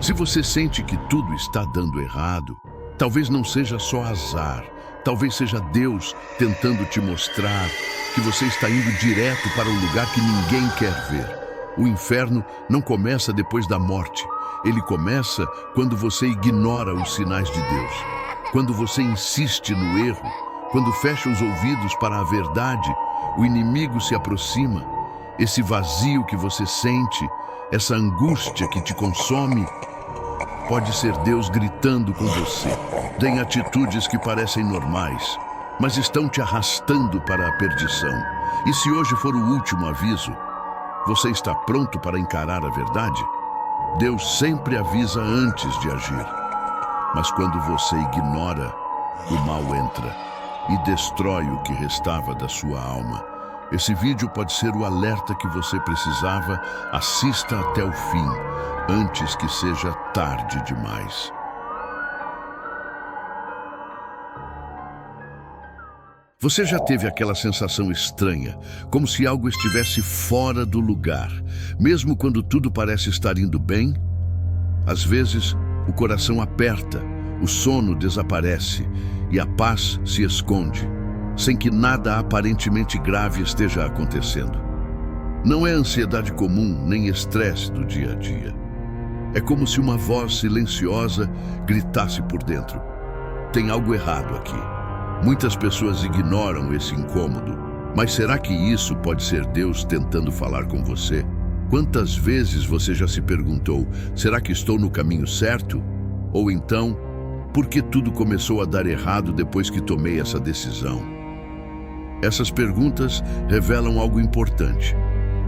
Se você sente que tudo está dando errado, talvez não seja só azar, talvez seja Deus tentando te mostrar que você está indo direto para um lugar que ninguém quer ver. O inferno não começa depois da morte, ele começa quando você ignora os sinais de Deus, quando você insiste no erro, quando fecha os ouvidos para a verdade. O inimigo se aproxima. Esse vazio que você sente, essa angústia que te consome, pode ser Deus gritando com você. Tem atitudes que parecem normais, mas estão te arrastando para a perdição. E se hoje for o último aviso, você está pronto para encarar a verdade? Deus sempre avisa antes de agir. Mas quando você ignora, o mal entra e destrói o que restava da sua alma. Esse vídeo pode ser o alerta que você precisava. Assista até o fim, antes que seja tarde demais. Você já teve aquela sensação estranha, como se algo estivesse fora do lugar, mesmo quando tudo parece estar indo bem? Às vezes, o coração aperta, o sono desaparece e a paz se esconde, sem que nada aparentemente grave esteja acontecendo. Não é ansiedade comum nem estresse do dia a dia. É como se uma voz silenciosa gritasse por dentro: tem algo errado aqui. Muitas pessoas ignoram esse incômodo, mas será que isso pode ser Deus tentando falar com você? Quantas vezes você já se perguntou: será que estou no caminho certo? Ou então, por que tudo começou a dar errado depois que tomei essa decisão? Essas perguntas revelam algo importante,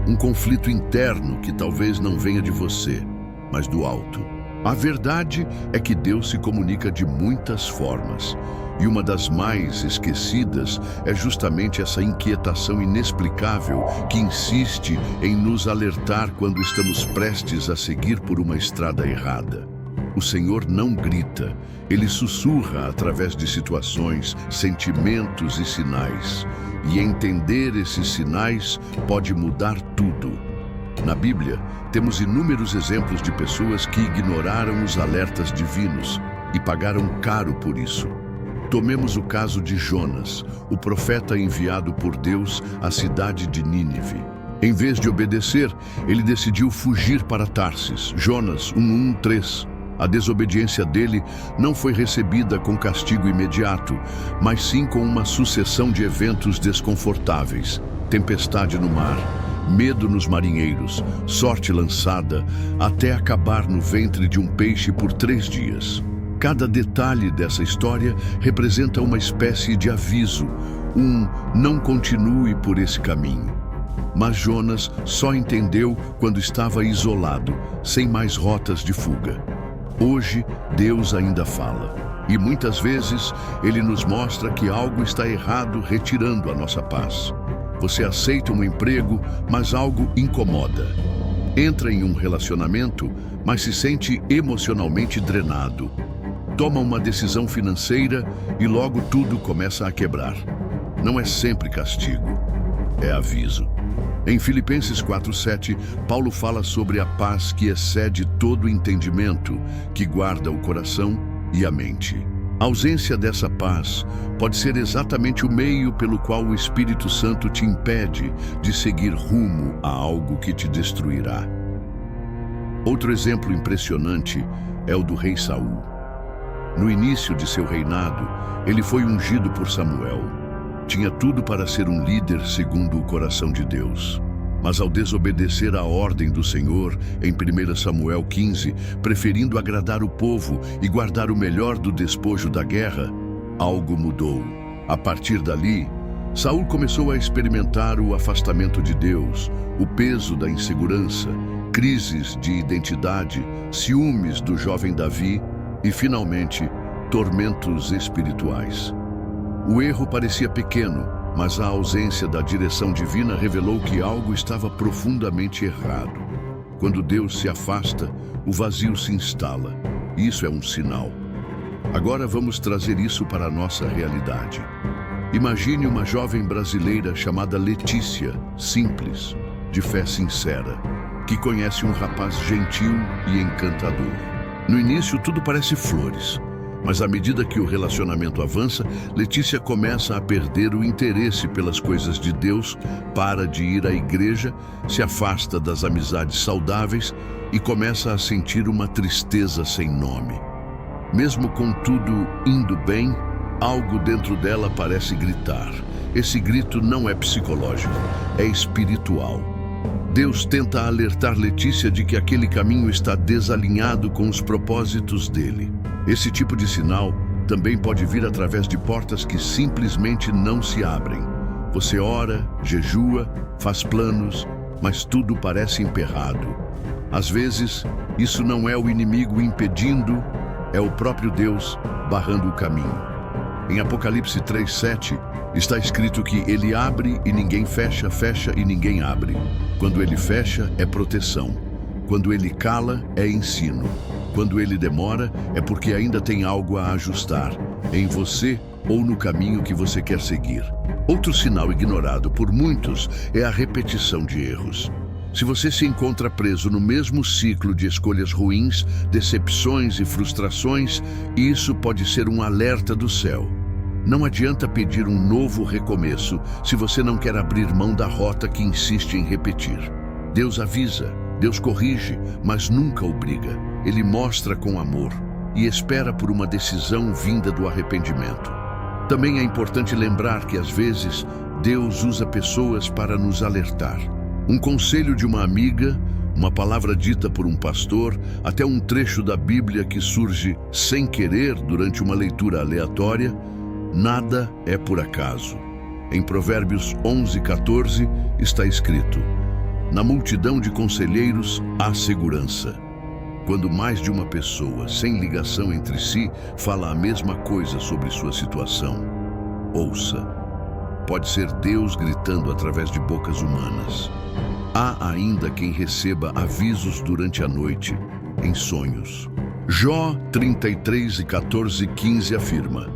um conflito interno que talvez não venha de você, mas do alto. A verdade é que Deus se comunica de muitas formas, e uma das mais esquecidas é justamente essa inquietação inexplicável que insiste em nos alertar quando estamos prestes a seguir por uma estrada errada. O Senhor não grita, Ele sussurra através de situações, sentimentos e sinais. E entender esses sinais pode mudar tudo. Na Bíblia, temos inúmeros exemplos de pessoas que ignoraram os alertas divinos e pagaram caro por isso. Tomemos o caso de Jonas, o profeta enviado por Deus à cidade de Nínive. Em vez de obedecer, ele decidiu fugir para Tarsis. Jonas 1:3. A desobediência dele não foi recebida com castigo imediato, mas sim com uma sucessão de eventos desconfortáveis. Tempestade no mar, medo nos marinheiros, sorte lançada, até acabar no ventre de um peixe por 3 dias. Cada detalhe dessa história representa uma espécie de aviso, não continue por esse caminho. Mas Jonas só entendeu quando estava isolado, sem mais rotas de fuga. Hoje, Deus ainda fala, e muitas vezes Ele nos mostra que algo está errado, retirando a nossa paz. Você aceita um emprego, mas algo incomoda. Entra em um relacionamento, mas se sente emocionalmente drenado. Toma uma decisão financeira e logo tudo começa a quebrar. Não é sempre castigo, é aviso. Em Filipenses 4:7, Paulo fala sobre a paz que excede todo entendimento, que guarda o coração e a mente. A ausência dessa paz pode ser exatamente o meio pelo qual o Espírito Santo te impede de seguir rumo a algo que te destruirá. Outro exemplo impressionante é o do rei Saul. No início de seu reinado, ele foi ungido por Samuel. Tinha tudo para ser um líder segundo o coração de Deus. Mas ao desobedecer à ordem do Senhor, em 1 Samuel 15, preferindo agradar o povo e guardar o melhor do despojo da guerra, algo mudou. A partir dali, Saul começou a experimentar o afastamento de Deus, o peso da insegurança, crises de identidade, ciúmes do jovem Davi e, finalmente, tormentos espirituais. O erro parecia pequeno, mas a ausência da direção divina revelou que algo estava profundamente errado. Quando Deus se afasta, o vazio se instala. Isso é um sinal. Agora vamos trazer isso para a nossa realidade. Imagine uma jovem brasileira chamada Letícia, simples, de fé sincera, que conhece um rapaz gentil e encantador. No início, tudo parece flores. Mas à medida que o relacionamento avança, Letícia começa a perder o interesse pelas coisas de Deus, para de ir à igreja, se afasta das amizades saudáveis e começa a sentir uma tristeza sem nome. Mesmo com tudo indo bem, algo dentro dela parece gritar. Esse grito não é psicológico, é espiritual. Deus tenta alertar Letícia de que aquele caminho está desalinhado com os propósitos dele. Esse tipo de sinal também pode vir através de portas que simplesmente não se abrem. Você ora, jejua, faz planos, mas tudo parece emperrado. Às vezes, isso não é o inimigo impedindo, é o próprio Deus barrando o caminho. Em Apocalipse 3:7, está escrito que ele abre e ninguém fecha, fecha e ninguém abre. Quando ele fecha, é proteção. Quando ele cala, é ensino. Quando ele demora, é porque ainda tem algo a ajustar, em você ou no caminho que você quer seguir. Outro sinal ignorado por muitos é a repetição de erros. Se você se encontra preso no mesmo ciclo de escolhas ruins, decepções e frustrações, isso pode ser um alerta do céu. Não adianta pedir um novo recomeço se você não quer abrir mão da rota que insiste em repetir. Deus avisa, Deus corrige, mas nunca obriga. Ele mostra com amor e espera por uma decisão vinda do arrependimento. Também é importante lembrar que, às vezes, Deus usa pessoas para nos alertar. Um conselho de uma amiga, uma palavra dita por um pastor, até um trecho da Bíblia que surge sem querer durante uma leitura aleatória, nada é por acaso. Em Provérbios 11:14 está escrito: na multidão de conselheiros há segurança. Quando mais de uma pessoa, sem ligação entre si, fala a mesma coisa sobre sua situação, ouça. Pode ser Deus gritando através de bocas humanas. Há ainda quem receba avisos durante a noite, em sonhos. Jó 33:14-15 afirma: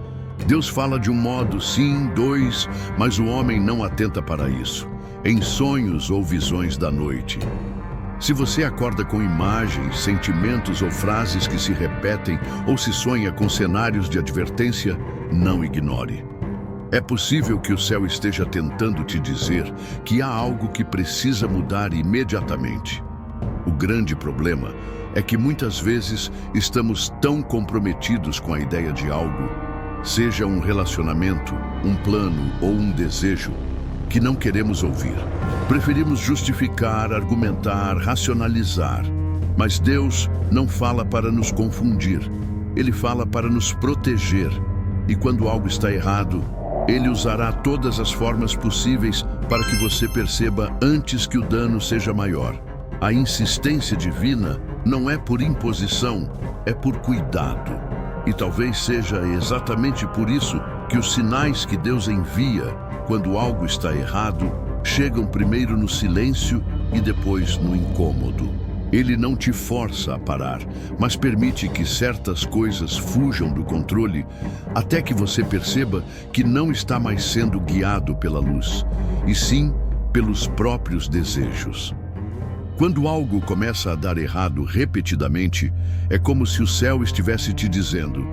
Deus fala de um modo, sim, dois, mas o homem não atenta para isso, em sonhos ou visões da noite. Se você acorda com imagens, sentimentos ou frases que se repetem ou se sonha com cenários de advertência, não ignore. É possível que o céu esteja tentando te dizer que há algo que precisa mudar imediatamente. O grande problema é que muitas vezes estamos tão comprometidos com a ideia de algo, seja um relacionamento, um plano ou um desejo, que não queremos ouvir. Preferimos justificar, argumentar, racionalizar. Mas Deus não fala para nos confundir. Ele fala para nos proteger. E quando algo está errado, Ele usará todas as formas possíveis para que você perceba antes que o dano seja maior. A insistência divina não é por imposição, é por cuidado. E talvez seja exatamente por isso que os sinais que Deus envia quando algo está errado chegam primeiro no silêncio e depois no incômodo. Ele não te força a parar, mas permite que certas coisas fujam do controle até que você perceba que não está mais sendo guiado pela luz, e sim pelos próprios desejos. Quando algo começa a dar errado repetidamente, é como se o céu estivesse te dizendo: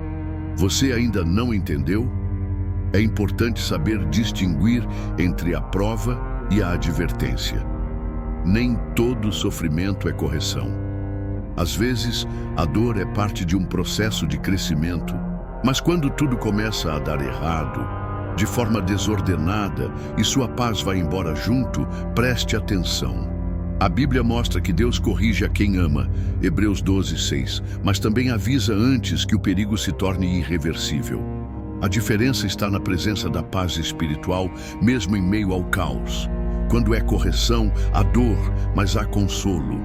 você ainda não entendeu? É importante saber distinguir entre a prova e a advertência. Nem todo sofrimento é correção. Às vezes, a dor é parte de um processo de crescimento, mas quando tudo começa a dar errado, de forma desordenada, e sua paz vai embora junto, preste atenção. A Bíblia mostra que Deus corrige a quem ama, Hebreus 12:6, mas também avisa antes que o perigo se torne irreversível. A diferença está na presença da paz espiritual, mesmo em meio ao caos. Quando é correção, há dor, mas há consolo.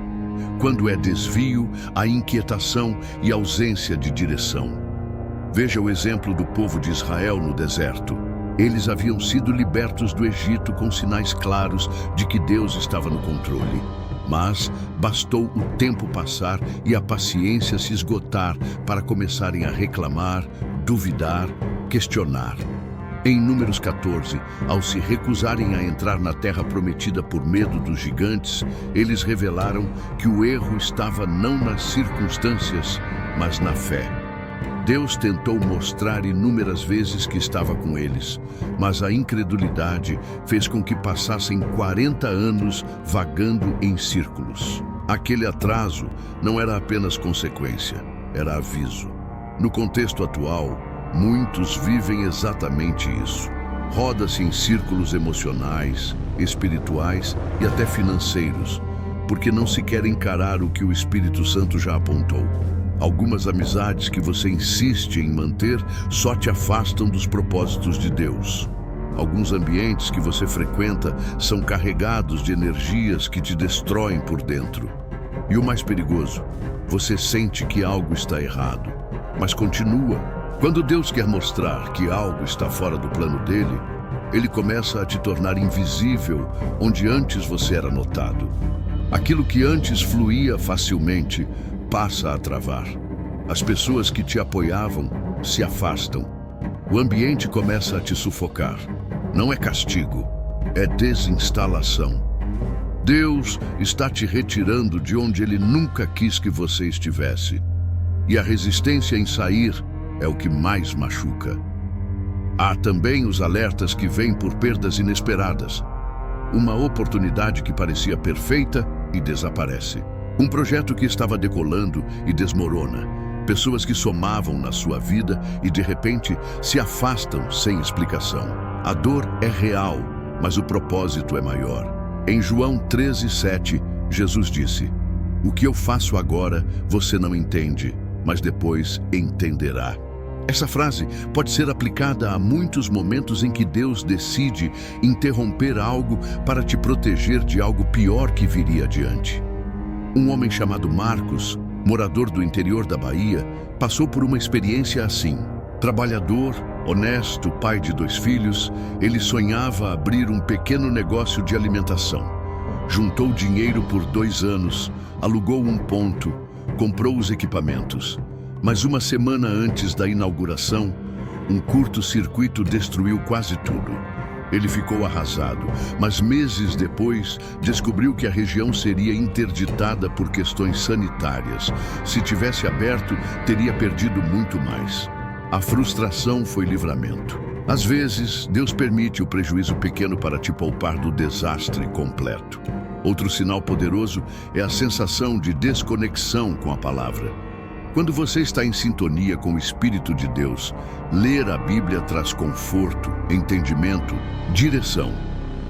Quando é desvio, há inquietação e ausência de direção. Veja o exemplo do povo de Israel no deserto. Eles haviam sido libertos do Egito com sinais claros de que Deus estava no controle. Mas bastou o tempo passar e a paciência se esgotar para começarem a reclamar, duvidar, questionar. Em Números 14, ao se recusarem a entrar na terra prometida por medo dos gigantes, eles revelaram que o erro estava não nas circunstâncias, mas na fé. Deus tentou mostrar inúmeras vezes que estava com eles, mas a incredulidade fez com que passassem 40 anos vagando em círculos. Aquele atraso não era apenas consequência, era aviso. No contexto atual, muitos vivem exatamente isso. Roda-se em círculos emocionais, espirituais e até financeiros, porque não se quer encarar o que o Espírito Santo já apontou. Algumas amizades que você insiste em manter só te afastam dos propósitos de Deus. Alguns ambientes que você frequenta são carregados de energias que te destroem por dentro. E o mais perigoso, você sente que algo está errado, mas continua. Quando Deus quer mostrar que algo está fora do plano dele, ele começa a te tornar invisível onde antes você era notado. Aquilo que antes fluía facilmente passa a travar. As pessoas que te apoiavam se afastam. O ambiente começa a te sufocar. Não é castigo, é desinstalação. Deus está te retirando de onde Ele nunca quis que você estivesse. E a resistência em sair é o que mais machuca. Há também os alertas que vêm por perdas inesperadas. Uma oportunidade que parecia perfeita e desaparece. Um projeto que estava decolando e desmorona. Pessoas que somavam na sua vida e de repente se afastam sem explicação. A dor é real, mas o propósito é maior. Em João 13:7, Jesus disse: "O que eu faço agora você não entende, mas depois entenderá." Essa frase pode ser aplicada a muitos momentos em que Deus decide interromper algo para te proteger de algo pior que viria adiante. Um homem chamado Marcos, morador do interior da Bahia, passou por uma experiência assim. Trabalhador, honesto, pai de 2 filhos, ele sonhava abrir um pequeno negócio de alimentação. Juntou dinheiro por 2 anos, alugou um ponto, comprou os equipamentos. Mas uma semana antes da inauguração, um curto-circuito destruiu quase tudo. Ele ficou arrasado, mas meses depois descobriu que a região seria interditada por questões sanitárias. Se tivesse aberto, teria perdido muito mais. A frustração foi livramento. Às vezes, Deus permite o prejuízo pequeno para te poupar do desastre completo. Outro sinal poderoso é a sensação de desconexão com a palavra. Quando você está em sintonia com o Espírito de Deus, ler a Bíblia traz conforto, entendimento, direção.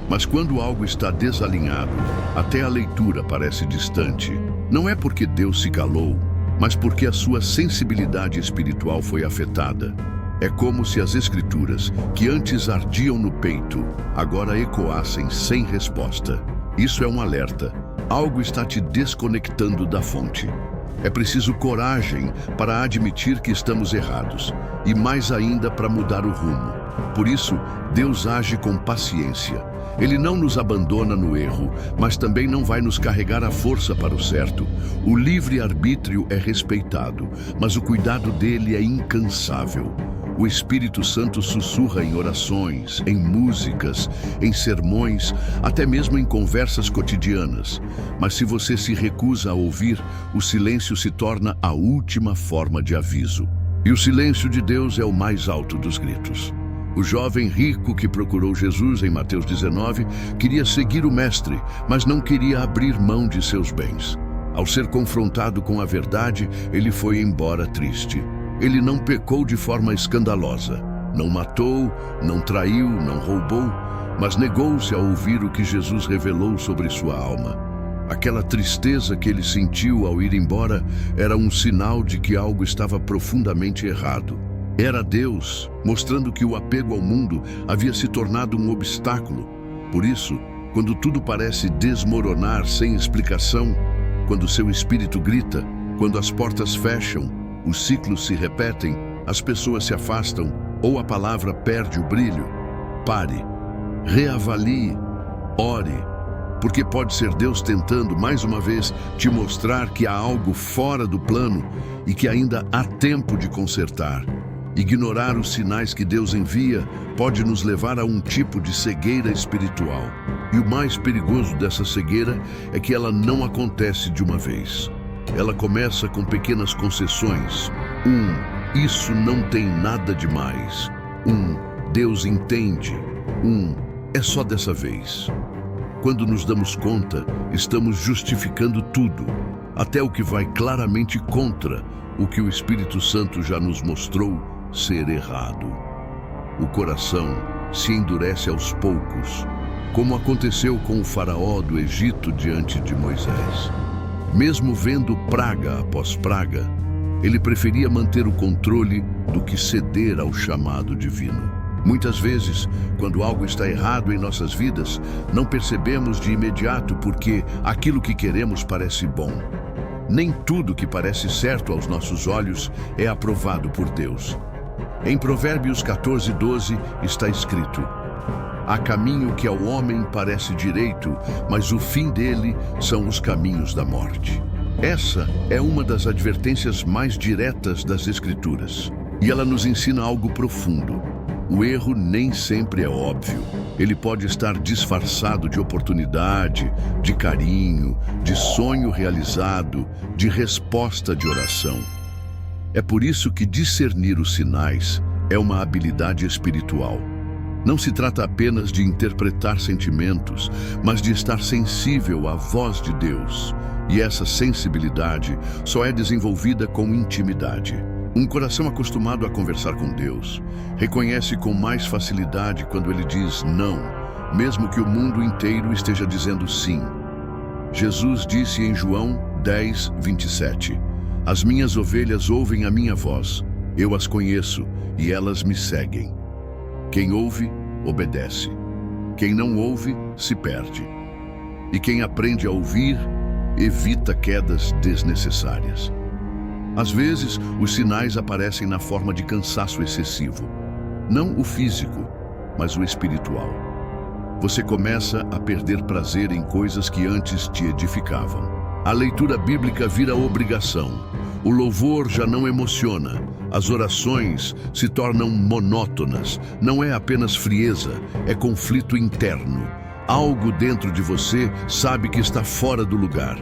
Mas quando algo está desalinhado, até a leitura parece distante. Não é porque Deus se calou, mas porque a sua sensibilidade espiritual foi afetada. É como se as Escrituras, que antes ardiam no peito, agora ecoassem sem resposta. Isso é um alerta. Algo está te desconectando da fonte. É preciso coragem para admitir que estamos errados e mais ainda para mudar o rumo. Por isso, Deus age com paciência. Ele não nos abandona no erro, mas também não vai nos carregar à força para o certo. O livre-arbítrio é respeitado, mas o cuidado dele é incansável. O Espírito Santo sussurra em orações, em músicas, em sermões, até mesmo em conversas cotidianas. Mas se você se recusa a ouvir, o silêncio se torna a última forma de aviso. E o silêncio de Deus é o mais alto dos gritos. O jovem rico que procurou Jesus em Mateus 19 queria seguir o Mestre, mas não queria abrir mão de seus bens. Ao ser confrontado com a verdade, ele foi embora triste. Ele não pecou de forma escandalosa, não matou, não traiu, não roubou, mas negou-se a ouvir o que Jesus revelou sobre sua alma. Aquela tristeza que ele sentiu ao ir embora era um sinal de que algo estava profundamente errado. Era Deus, mostrando que o apego ao mundo havia se tornado um obstáculo. Por isso, quando tudo parece desmoronar sem explicação, quando seu espírito grita, quando as portas fecham, os ciclos se repetem, as pessoas se afastam ou a palavra perde o brilho, pare, reavalie, ore, porque pode ser Deus tentando mais uma vez te mostrar que há algo fora do plano e que ainda há tempo de consertar. Ignorar os sinais que Deus envia pode nos levar a um tipo de cegueira espiritual. E o mais perigoso dessa cegueira é que ela não acontece de uma vez. Ela começa com pequenas concessões. Isso não tem nada demais. Deus entende. É só dessa vez. Quando nos damos conta, estamos justificando tudo, até o que vai claramente contra o que o Espírito Santo já nos mostrou ser errado. O coração se endurece aos poucos, como aconteceu com o faraó do Egito diante de Moisés. Mesmo vendo praga após praga, ele preferia manter o controle do que ceder ao chamado divino. Muitas vezes, quando algo está errado em nossas vidas, não percebemos de imediato porque aquilo que queremos parece bom. Nem tudo que parece certo aos nossos olhos é aprovado por Deus. Em Provérbios 14:12 está escrito: há caminho que ao homem parece direito, mas o fim dele são os caminhos da morte. Essa é uma das advertências mais diretas das Escrituras. E ela nos ensina algo profundo. O erro nem sempre é óbvio. Ele pode estar disfarçado de oportunidade, de carinho, de sonho realizado, de resposta de oração. É por isso que discernir os sinais é uma habilidade espiritual. Não se trata apenas de interpretar sentimentos, mas de estar sensível à voz de Deus. E essa sensibilidade só é desenvolvida com intimidade. Um coração acostumado a conversar com Deus reconhece com mais facilidade quando ele diz não, mesmo que o mundo inteiro esteja dizendo sim. Jesus disse em João 10:27: as minhas ovelhas ouvem a minha voz, eu as conheço e elas me seguem. Quem ouve, obedece. Quem não ouve, se perde. E quem aprende a ouvir, evita quedas desnecessárias. Às vezes, os sinais aparecem na forma de cansaço excessivo. Não o físico, mas o espiritual. Você começa a perder prazer em coisas que antes te edificavam. A leitura bíblica vira obrigação. O louvor já não emociona. As orações se tornam monótonas. Não é apenas frieza, é conflito interno. Algo dentro de você sabe que está fora do lugar.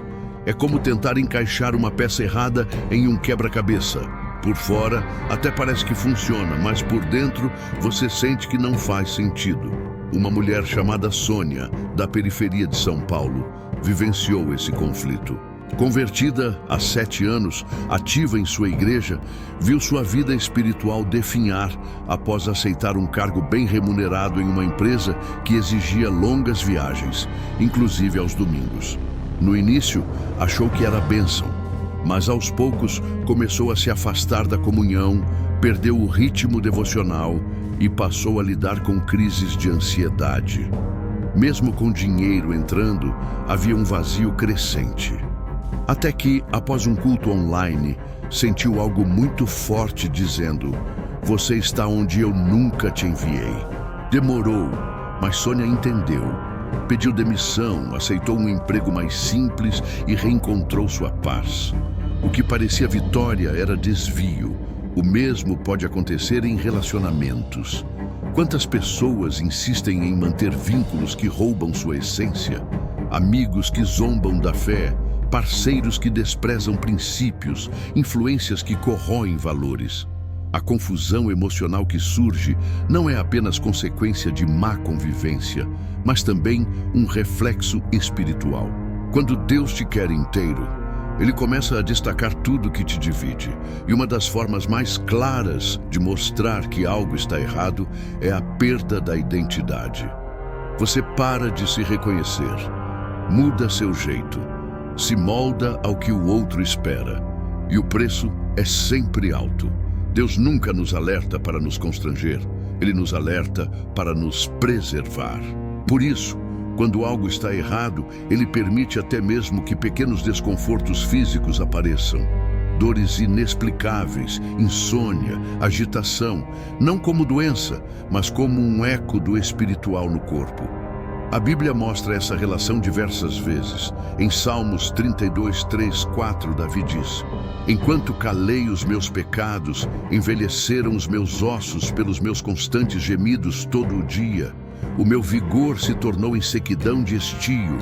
É como tentar encaixar uma peça errada em um quebra-cabeça. Por fora, até parece que funciona, mas por dentro, você sente que não faz sentido. Uma mulher chamada Sônia, da periferia de São Paulo, vivenciou esse conflito. Convertida há 7 anos, ativa em sua igreja, viu sua vida espiritual definhar após aceitar um cargo bem remunerado em uma empresa que exigia longas viagens, inclusive aos domingos. No início, achou que era bênção, mas aos poucos começou a se afastar da comunhão, perdeu o ritmo devocional e passou a lidar com crises de ansiedade. Mesmo com dinheiro entrando, havia um vazio crescente. Até que, após um culto online, sentiu algo muito forte dizendo: você está onde eu nunca te enviei. Demorou, mas Sônia entendeu. Pediu demissão, aceitou um emprego mais simples e reencontrou sua paz. O que parecia vitória era desvio. O mesmo pode acontecer em relacionamentos. Quantas pessoas insistem em manter vínculos que roubam sua essência? Amigos que zombam da fé, parceiros que desprezam princípios, influências que corroem valores. A confusão emocional que surge não é apenas consequência de má convivência, mas também um reflexo espiritual. Quando Deus te quer inteiro, Ele começa a destacar tudo que te divide. E uma das formas mais claras de mostrar que algo está errado é a perda da identidade. Você para de se reconhecer, muda seu jeito, se molda ao que o outro espera. E o preço é sempre alto. Deus nunca nos alerta para nos constranger, Ele nos alerta para nos preservar. Por isso, quando algo está errado, Ele permite até mesmo que pequenos desconfortos físicos apareçam. Dores inexplicáveis, insônia, agitação, não como doença, mas como um eco do espiritual no corpo. A Bíblia mostra essa relação diversas vezes. Em Salmos 32, 3, 4, Davi diz: enquanto calei os meus pecados, envelheceram os meus ossos pelos meus constantes gemidos todo o dia. O meu vigor se tornou em sequidão de estio.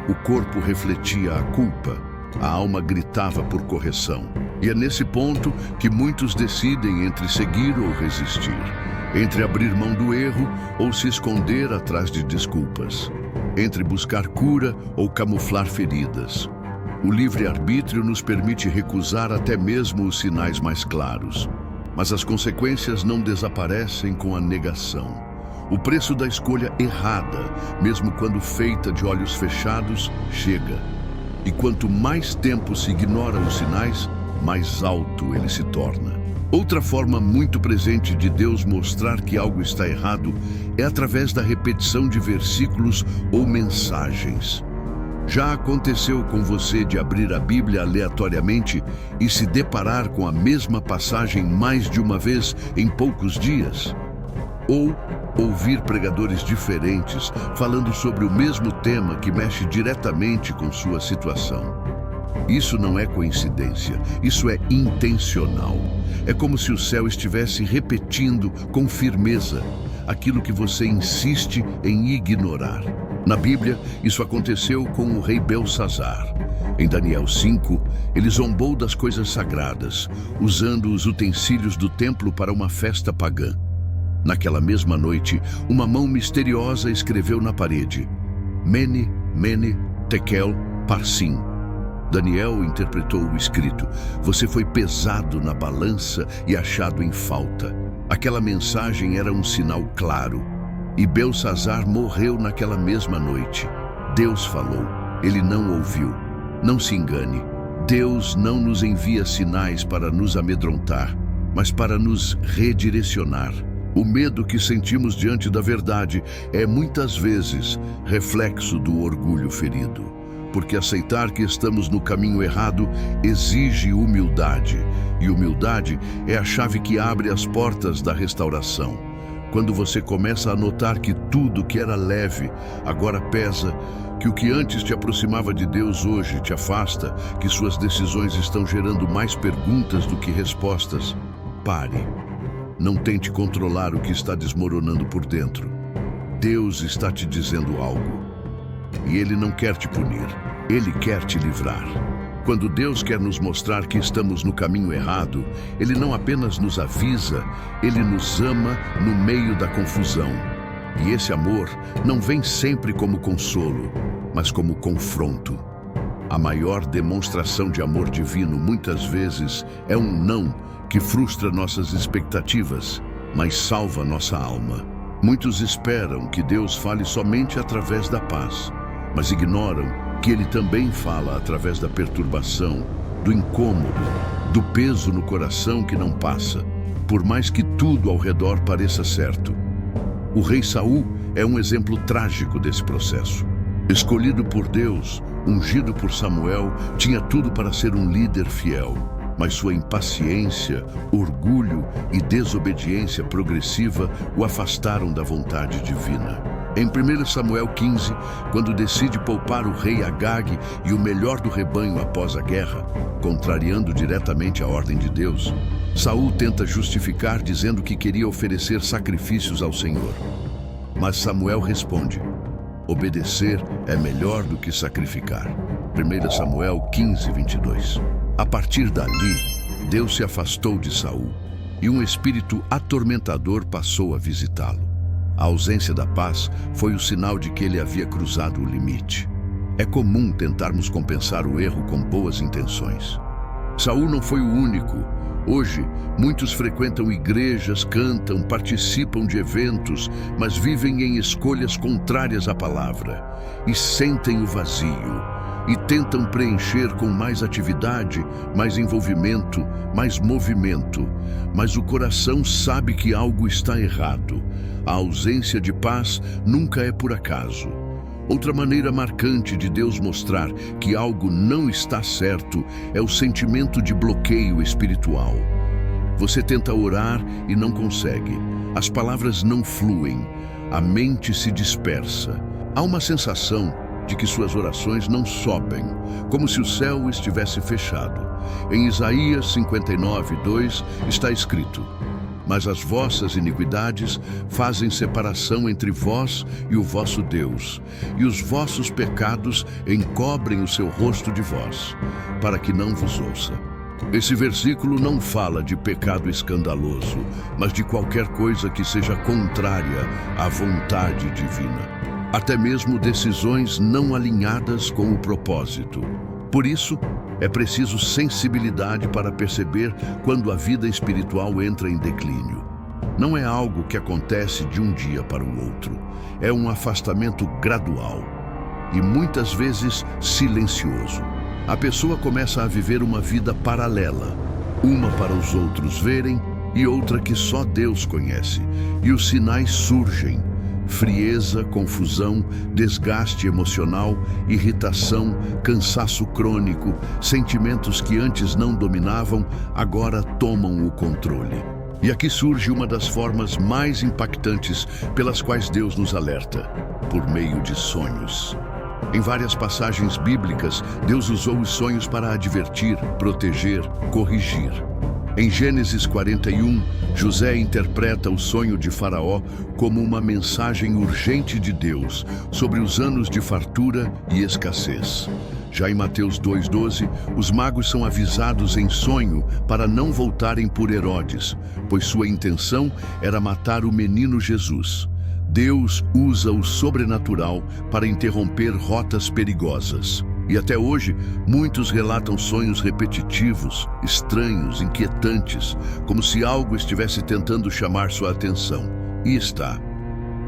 O corpo refletia a culpa, A alma gritava por correção. E é nesse ponto que muitos decidem entre seguir ou resistir, entre abrir mão do erro ou se esconder atrás de desculpas, entre buscar cura ou camuflar feridas. O livre-arbítrio nos permite recusar até mesmo os sinais mais claros, mas as consequências não desaparecem com a negação. O preço da escolha errada, mesmo quando feita de olhos fechados, chega. E quanto mais tempo se ignora os sinais, mais alto ele se torna. Outra forma muito presente de Deus mostrar que algo está errado é através da repetição de versículos ou mensagens. Já aconteceu com você de abrir a Bíblia aleatoriamente e se deparar com a mesma passagem mais de uma vez em poucos dias? Ou ouvir pregadores diferentes falando sobre o mesmo tema que mexe diretamente com sua situação? Isso não é coincidência, isso é intencional. É como se o céu estivesse repetindo com firmeza aquilo que você insiste em ignorar. Na Bíblia, isso aconteceu com o rei Belsazar. Em Daniel 5, ele zombou das coisas sagradas, usando os utensílios do templo para uma festa pagã. Naquela mesma noite, uma mão misteriosa escreveu na parede: Mene, Mene, Tekel, Parsim. Daniel interpretou o escrito: você foi pesado na balança e achado em falta. Aquela mensagem era um sinal claro. E Belsazar morreu naquela mesma noite. Deus falou, ele não ouviu. Não se engane, Deus não nos envia sinais para nos amedrontar, mas para nos redirecionar. O medo que sentimos diante da verdade é muitas vezes reflexo do orgulho ferido. Porque aceitar que estamos no caminho errado exige humildade, e humildade é a chave que abre as portas da restauração. Quando você começa a notar que tudo que era leve agora pesa, que o que antes te aproximava de Deus hoje te afasta, que suas decisões estão gerando mais perguntas do que respostas, pare. Não tente controlar o que está desmoronando por dentro. Deus está te dizendo algo. E Ele não quer te punir, Ele quer te livrar. Quando Deus quer nos mostrar que estamos no caminho errado, Ele não apenas nos avisa, Ele nos ama no meio da confusão. E esse amor não vem sempre como consolo, mas como confronto. A maior demonstração de amor divino muitas vezes é um não que frustra nossas expectativas, mas salva nossa alma. Muitos esperam que Deus fale somente através da paz, mas ignoram que Ele também fala através da perturbação, do incômodo, do peso no coração que não passa, por mais que tudo ao redor pareça certo. O rei Saul é um exemplo trágico desse processo. Escolhido por Deus, ungido por Samuel, tinha tudo para ser um líder fiel, mas sua impaciência, orgulho e desobediência progressiva o afastaram da vontade divina. Em 1 Samuel 15, quando decide poupar o rei Agag e o melhor do rebanho após a guerra, contrariando diretamente a ordem de Deus, Saul tenta justificar dizendo que queria oferecer sacrifícios ao Senhor. Mas Samuel responde: obedecer é melhor do que sacrificar. 1 Samuel 15, 22. A partir dali, Deus se afastou de Saul e um espírito atormentador passou a visitá-lo. A ausência da paz foi o sinal de que ele havia cruzado o limite. É comum tentarmos compensar o erro com boas intenções. Saul não foi o único. Hoje, muitos frequentam igrejas, cantam, participam de eventos, mas vivem em escolhas contrárias à palavra e sentem o vazio e tentam preencher com mais atividade, mais envolvimento, mais movimento, mas o coração sabe que algo está errado. A ausência de paz nunca é por acaso. Outra maneira marcante de Deus mostrar que algo não está certo é o sentimento de bloqueio espiritual. Você tenta orar e não consegue. As palavras não fluem. A mente se dispersa. Há uma sensação de que suas orações não sobem, como se o céu estivesse fechado. Em Isaías 59:2 está escrito: Mas as vossas iniquidades fazem separação entre vós e o vosso Deus, e os vossos pecados encobrem o seu rosto de vós, para que não vos ouça. Esse versículo não fala de pecado escandaloso, mas de qualquer coisa que seja contrária à vontade divina. Até mesmo decisões não alinhadas com o propósito. Por isso, é preciso sensibilidade para perceber quando a vida espiritual entra em declínio. Não é algo que acontece de um dia para o outro. É um afastamento gradual e muitas vezes silencioso. A pessoa começa a viver uma vida paralela, uma para os outros verem e outra que só Deus conhece. E os sinais surgem: frieza, confusão, desgaste emocional, irritação, cansaço crônico, sentimentos que antes não dominavam, agora tomam o controle. E aqui surge uma das formas mais impactantes pelas quais Deus nos alerta: por meio de sonhos. Em várias passagens bíblicas, Deus usou os sonhos para advertir, proteger, corrigir. Em Gênesis 41, José interpreta o sonho de Faraó como uma mensagem urgente de Deus sobre os anos de fartura e escassez. Já em Mateus 2,12, os magos são avisados em sonho para não voltarem por Herodes, pois sua intenção era matar o menino Jesus. Deus usa o sobrenatural para interromper rotas perigosas. E até hoje, muitos relatam sonhos repetitivos, estranhos, inquietantes, como se algo estivesse tentando chamar sua atenção. E está.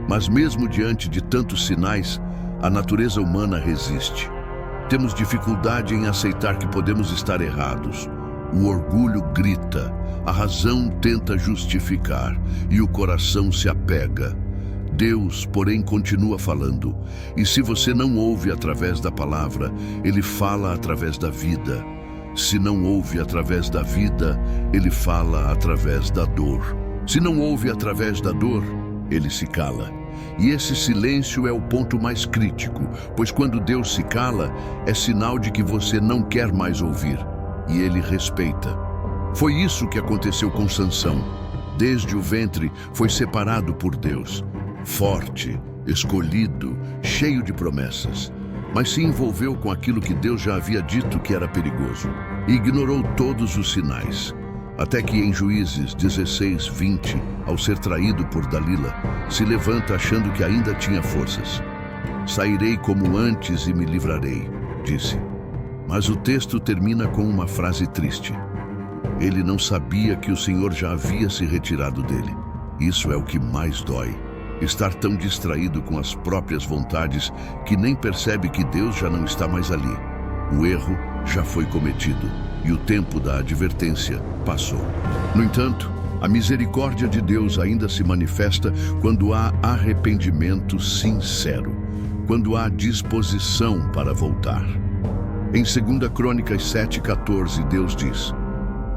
Mas mesmo diante de tantos sinais, a natureza humana resiste. Temos dificuldade em aceitar que podemos estar errados. O orgulho grita, a razão tenta justificar e o coração se apega. Deus, porém, continua falando. E se você não ouve através da palavra, Ele fala através da vida. Se não ouve através da vida, Ele fala através da dor. Se não ouve através da dor, Ele se cala. E esse silêncio é o ponto mais crítico, pois quando Deus se cala, é sinal de que você não quer mais ouvir. E Ele respeita. Foi isso que aconteceu com Sansão. Desde o ventre, foi separado por Deus. Forte, escolhido, cheio de promessas, mas se envolveu com aquilo que Deus já havia dito que era perigoso e ignorou todos os sinais, até que em Juízes 16:20, ao ser traído por Dalila, se levanta achando que ainda tinha forças. Sairei como antes e me livrarei, disse. Mas o texto termina com uma frase triste. Ele não sabia que o Senhor já havia se retirado dele. Isso é o que mais dói. Estar tão distraído com as próprias vontades que nem percebe que Deus já não está mais ali. O erro já foi cometido e o tempo da advertência passou. No entanto, a misericórdia de Deus ainda se manifesta quando há arrependimento sincero, quando há disposição para voltar. Em 2 Crônicas 7:14, Deus diz: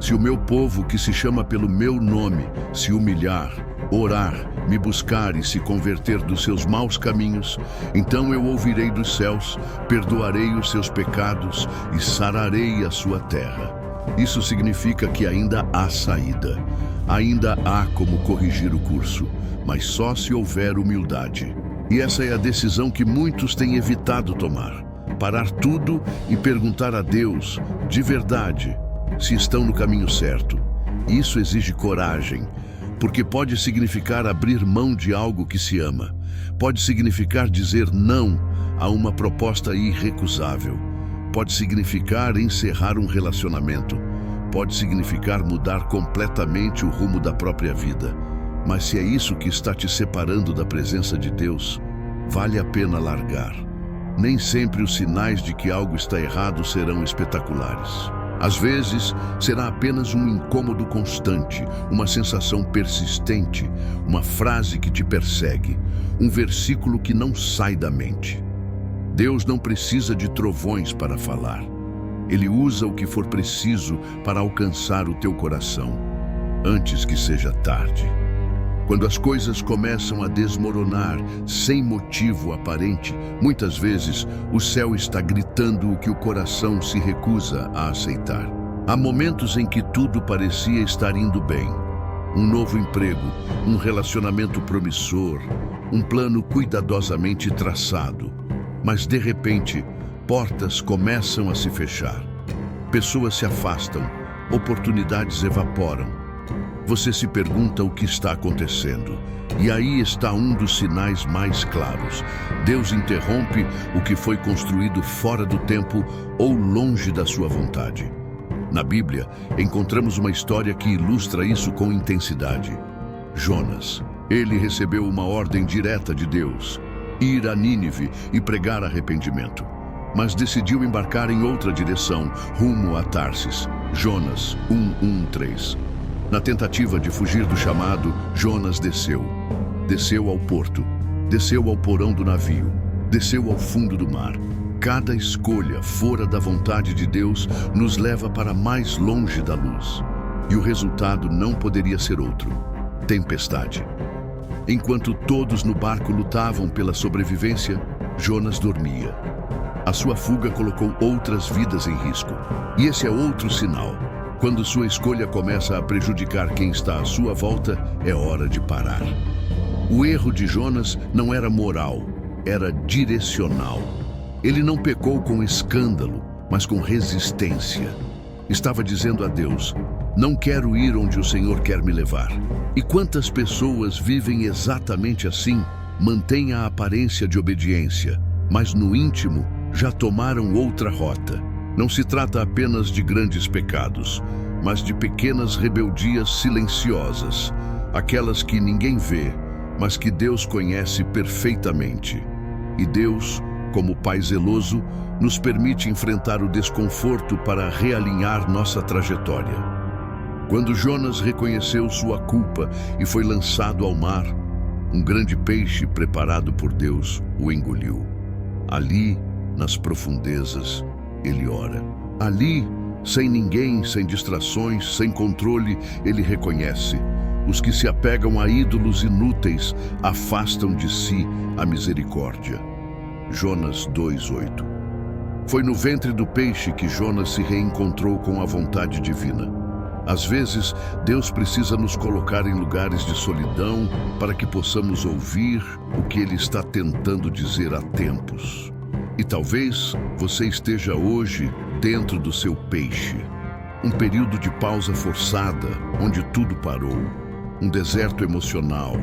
se o meu povo, que se chama pelo meu nome, se humilhar, orar, me buscar e se converter dos seus maus caminhos, então eu ouvirei dos céus, perdoarei os seus pecados e sararei a sua terra. Isso significa que ainda há saída, ainda há como corrigir o curso, mas só se houver humildade. E essa é a decisão que muitos têm evitado tomar. Parar tudo e perguntar a Deus, de verdade, se estão no caminho certo. Isso exige coragem, porque pode significar abrir mão de algo que se ama. Pode significar dizer não a uma proposta irrecusável. Pode significar encerrar um relacionamento. Pode significar mudar completamente o rumo da própria vida. Mas se é isso que está te separando da presença de Deus, vale a pena largar. Nem sempre os sinais de que algo está errado serão espetaculares. Às vezes, será apenas um incômodo constante, uma sensação persistente, uma frase que te persegue, um versículo que não sai da mente. Deus não precisa de trovões para falar. Ele usa o que for preciso para alcançar o teu coração, antes que seja tarde. Quando as coisas começam a desmoronar sem motivo aparente, muitas vezes o céu está gritando o que o coração se recusa a aceitar. Há momentos em que tudo parecia estar indo bem. um novo emprego, um relacionamento promissor, um plano cuidadosamente traçado. Mas, de repente, portas começam a se fechar. Pessoas se afastam, oportunidades evaporam. Você se pergunta o que está acontecendo. E aí está um dos sinais mais claros. Deus interrompe o que foi construído fora do tempo ou longe da sua vontade. Na Bíblia, encontramos uma história que ilustra isso com intensidade. Jonas. Ele recebeu uma ordem direta de Deus: ir a Nínive e pregar arrependimento. Mas decidiu embarcar em outra direção, rumo a Tarsis. Jonas 1:1-3. Na tentativa de fugir do chamado, Jonas desceu. Desceu ao porto, desceu ao porão do navio, desceu ao fundo do mar. Cada escolha fora da vontade de Deus nos leva para mais longe da luz. E o resultado não poderia ser outro: tempestade. Enquanto todos no barco lutavam pela sobrevivência, Jonas dormia. A sua fuga colocou outras vidas em risco. E esse é outro sinal. Quando sua escolha começa a prejudicar quem está à sua volta, é hora de parar. O erro de Jonas não era moral, era direcional. Ele não pecou com escândalo, mas com resistência. Estava dizendo a Deus: não quero ir onde o Senhor quer me levar. E quantas pessoas vivem exatamente assim? Mantêm a aparência de obediência, mas no íntimo já tomaram outra rota. Não se trata apenas de grandes pecados, mas de pequenas rebeldias silenciosas, aquelas que ninguém vê, mas que Deus conhece perfeitamente. E Deus, como Pai zeloso, nos permite enfrentar o desconforto para realinhar nossa trajetória. Quando Jonas reconheceu sua culpa e foi lançado ao mar, um grande peixe preparado por Deus o engoliu. Ali, nas profundezas, ele ora. Ali, sem ninguém, sem distrações, sem controle, ele reconhece: os que se apegam a ídolos inúteis afastam de si a misericórdia. Jonas 2:8. Foi no ventre do peixe que Jonas se reencontrou com a vontade divina. Às vezes, Deus precisa nos colocar em lugares de solidão para que possamos ouvir o que Ele está tentando dizer há tempos. E talvez você esteja hoje dentro do seu peixe. Um período de pausa forçada, onde tudo parou. Um deserto emocional,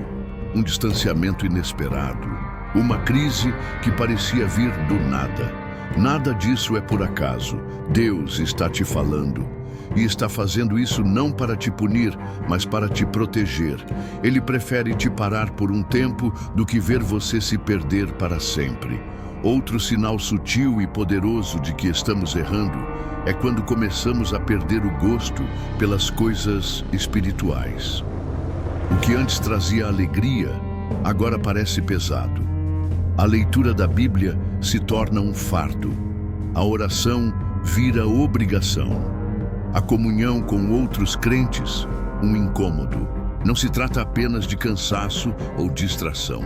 um distanciamento inesperado, uma crise que parecia vir do nada. Nada disso é por acaso. Deus está te falando. E está fazendo isso não para te punir, mas para te proteger. Ele prefere te parar por um tempo do que ver você se perder para sempre. Outro sinal sutil e poderoso de que estamos errando é quando começamos a perder o gosto pelas coisas espirituais. O que antes trazia alegria, agora parece pesado. A leitura da Bíblia se torna um fardo. A oração vira obrigação. A comunhão com outros crentes, um incômodo. Não se trata apenas de cansaço ou distração.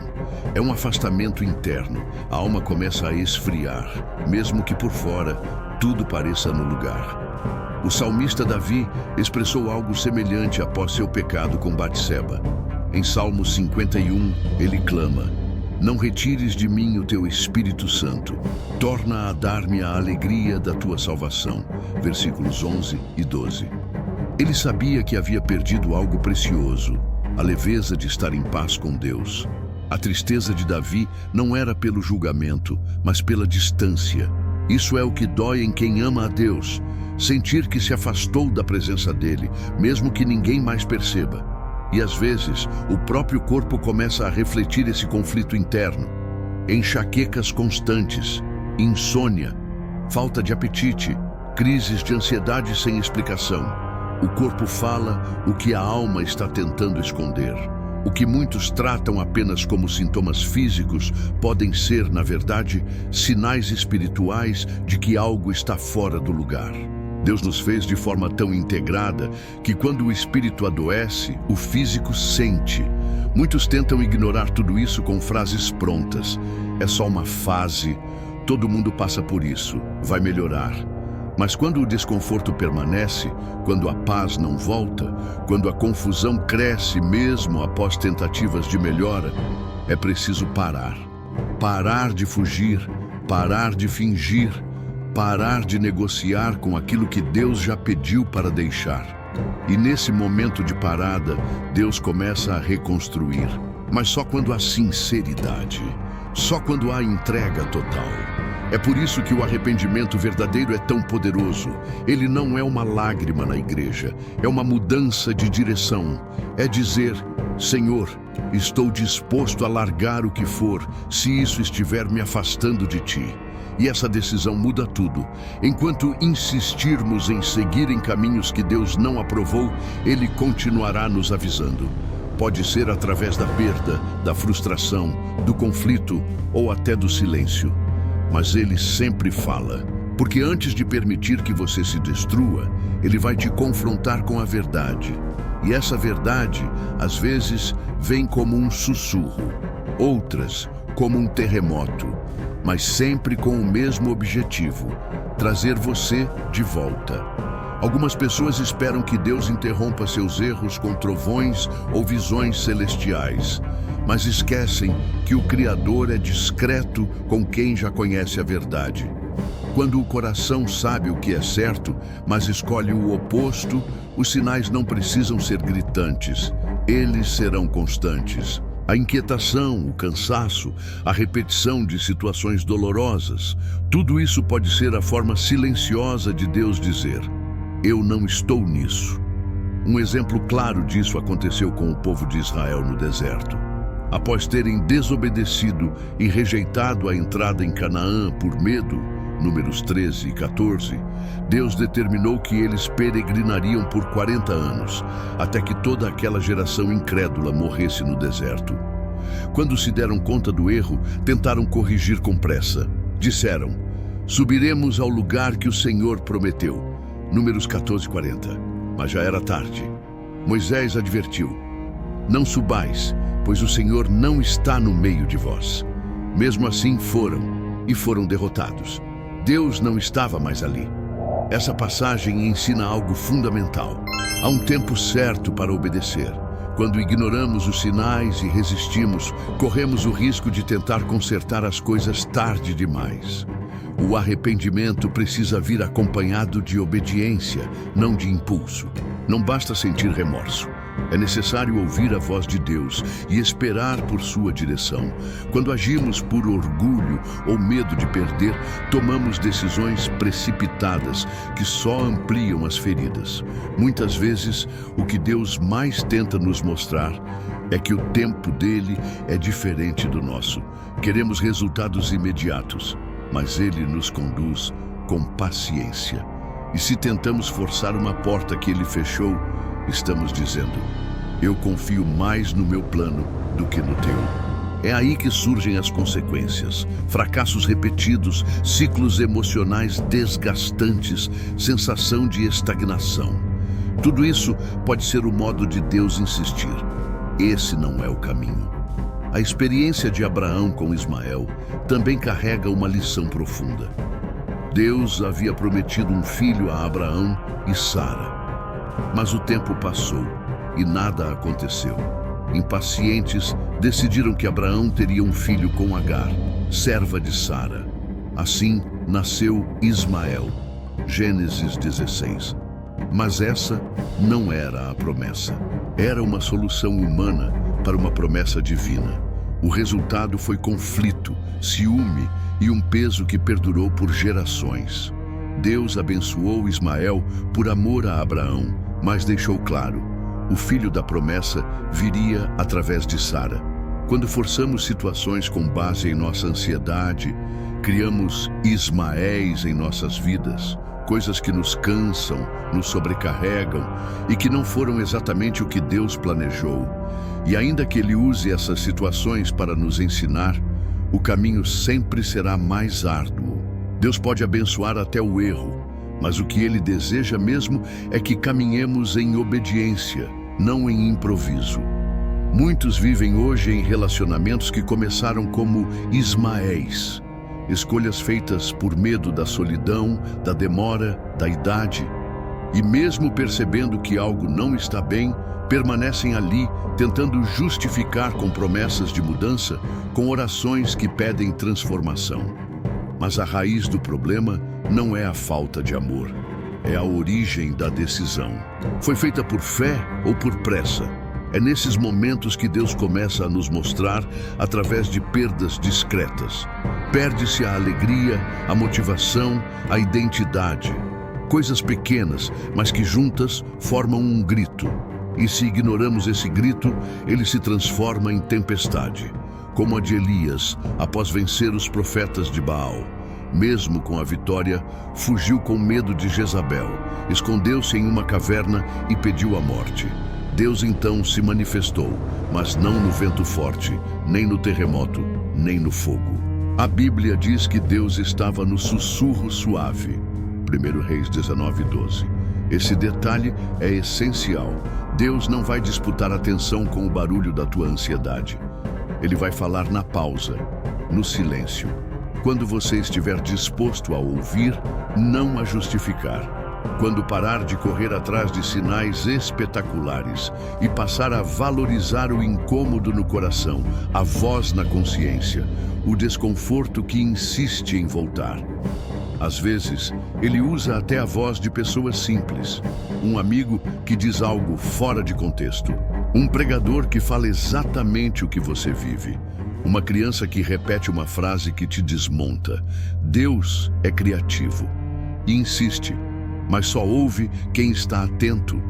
É um afastamento interno. A alma começa a esfriar, mesmo que por fora tudo pareça no lugar. O salmista Davi expressou algo semelhante após seu pecado com Batseba. Em Salmo 51, ele clama: não retires de mim o teu Espírito Santo. Torna a dar-me a alegria da tua salvação. Versículos 11 e 12. Ele sabia que havia perdido algo precioso, a leveza de estar em paz com Deus. A tristeza de Davi não era pelo julgamento, mas pela distância. Isso é o que dói em quem ama a Deus, sentir que se afastou da presença dele, mesmo que ninguém mais perceba. E às vezes, o próprio corpo começa a refletir esse conflito interno. Enxaquecas constantes, insônia, falta de apetite, crises de ansiedade sem explicação. O corpo fala o que a alma está tentando esconder. O que muitos tratam apenas como sintomas físicos podem ser, na verdade, sinais espirituais de que algo está fora do lugar. Deus nos fez de forma tão integrada que quando o espírito adoece, o físico sente. Muitos tentam ignorar tudo isso com frases prontas. É só uma fase, todo mundo passa por isso, vai melhorar. Mas quando o desconforto permanece, quando a paz não volta, quando a confusão cresce mesmo após tentativas de melhora, é preciso parar. Parar de fugir, parar de fingir, parar de negociar com aquilo que Deus já pediu para deixar. E nesse momento de parada, Deus começa a reconstruir. Mas só quando há sinceridade, só quando há entrega total. É por isso que o arrependimento verdadeiro é tão poderoso. Ele não é uma lágrima na igreja, é uma mudança de direção. É dizer: Senhor, estou disposto a largar o que for, se isso estiver me afastando de Ti. E essa decisão muda tudo. Enquanto insistirmos em seguir em caminhos que Deus não aprovou, Ele continuará nos avisando. Pode ser através da perda, da frustração, do conflito ou até do silêncio. Mas Ele sempre fala, porque antes de permitir que você se destrua, Ele vai te confrontar com a verdade. E essa verdade, às vezes, vem como um sussurro, outras como um terremoto, mas sempre com o mesmo objetivo: trazer você de volta. Algumas pessoas esperam que Deus interrompa seus erros com trovões ou visões celestiais, mas esquecem que o Criador é discreto com quem já conhece a verdade. Quando o coração sabe o que é certo, mas escolhe o oposto, os sinais não precisam ser gritantes, eles serão constantes. A inquietação, o cansaço, a repetição de situações dolorosas, tudo isso pode ser a forma silenciosa de Deus dizer: eu não estou nisso. Um exemplo claro disso aconteceu com o povo de Israel no deserto. Após terem desobedecido e rejeitado a entrada em Canaã por medo, Números 13 e 14, Deus determinou que eles peregrinariam por 40 anos, até que toda aquela geração incrédula morresse no deserto. Quando se deram conta do erro, tentaram corrigir com pressa. Disseram: subiremos ao lugar que o Senhor prometeu. Números 14 e 40. Mas já era tarde. Moisés advertiu: não subais, pois o Senhor não está no meio de vós. Mesmo assim foram derrotados. Deus não estava mais ali. Essa passagem ensina algo fundamental. Há um tempo certo para obedecer. Quando ignoramos os sinais e resistimos, corremos o risco de tentar consertar as coisas tarde demais. O arrependimento precisa vir acompanhado de obediência, não de impulso. Não basta sentir remorso. É necessário ouvir a voz de Deus e esperar por sua direção. Quando agimos por orgulho ou medo de perder, tomamos decisões precipitadas que só ampliam as feridas. Muitas vezes, o que Deus mais tenta nos mostrar é que o tempo dele é diferente do nosso. Queremos resultados imediatos, mas ele nos conduz com paciência. E se tentamos forçar uma porta que ele fechou, estamos dizendo: eu confio mais no meu plano do que no teu. É aí que surgem as consequências: fracassos repetidos, ciclos emocionais desgastantes, sensação de estagnação. Tudo isso pode ser o modo de Deus insistir: esse não é o caminho. A experiência de Abraão com Ismael também carrega uma lição profunda. Deus havia prometido um filho a Abraão e Sara. Mas o tempo passou e nada aconteceu. Impacientes, decidiram que Abraão teria um filho com Agar, serva de Sara. Assim nasceu Ismael. Gênesis 16. Mas essa não era a promessa. Era uma solução humana para uma promessa divina. O resultado foi conflito, ciúme e um peso que perdurou por gerações. Deus abençoou Ismael por amor a Abraão, mas deixou claro: o filho da promessa viria através de Sara. Quando forçamos situações com base em nossa ansiedade, criamos Ismaéis em nossas vidas, coisas que nos cansam, nos sobrecarregam e que não foram exatamente o que Deus planejou. E ainda que Ele use essas situações para nos ensinar, o caminho sempre será mais árduo. Deus pode abençoar até o erro, mas o que Ele deseja mesmo é que caminhemos em obediência, não em improviso. Muitos vivem hoje em relacionamentos que começaram como Ismaéis. escolhas feitas por medo da solidão, da demora, da idade. E mesmo percebendo que algo não está bem, permanecem ali, tentando justificar com promessas de mudança, com orações que pedem transformação. Mas a raiz do problema não é a falta de amor, é a origem da decisão. Foi feita por fé ou por pressa? É nesses momentos que Deus começa a nos mostrar através de perdas discretas. Perde-se a alegria, a motivação, a identidade. Coisas pequenas, mas que juntas formam um grito. E se ignoramos esse grito, ele se transforma em tempestade, como a de Elias após vencer os profetas de Baal. Mesmo com a vitória, fugiu com medo de Jezabel, escondeu-se em uma caverna e pediu a morte. Deus então se manifestou, mas não no vento forte, nem no terremoto, nem no fogo. A Bíblia diz que Deus estava no sussurro suave. 1 Reis 19:12. Esse detalhe é essencial. Deus não vai disputar atenção com o barulho da tua ansiedade. Ele vai falar na pausa, no silêncio. Quando você estiver disposto a ouvir, não a justificar. Quando parar de correr atrás de sinais espetaculares e passar a valorizar o incômodo no coração, a voz na consciência, o desconforto que insiste em voltar. Às vezes, ele usa até a voz de pessoas simples. Um amigo que diz algo fora de contexto. Um pregador que fala exatamente o que você vive. Uma criança que repete uma frase que te desmonta. Deus é criativo e insiste, mas só ouve quem está atento.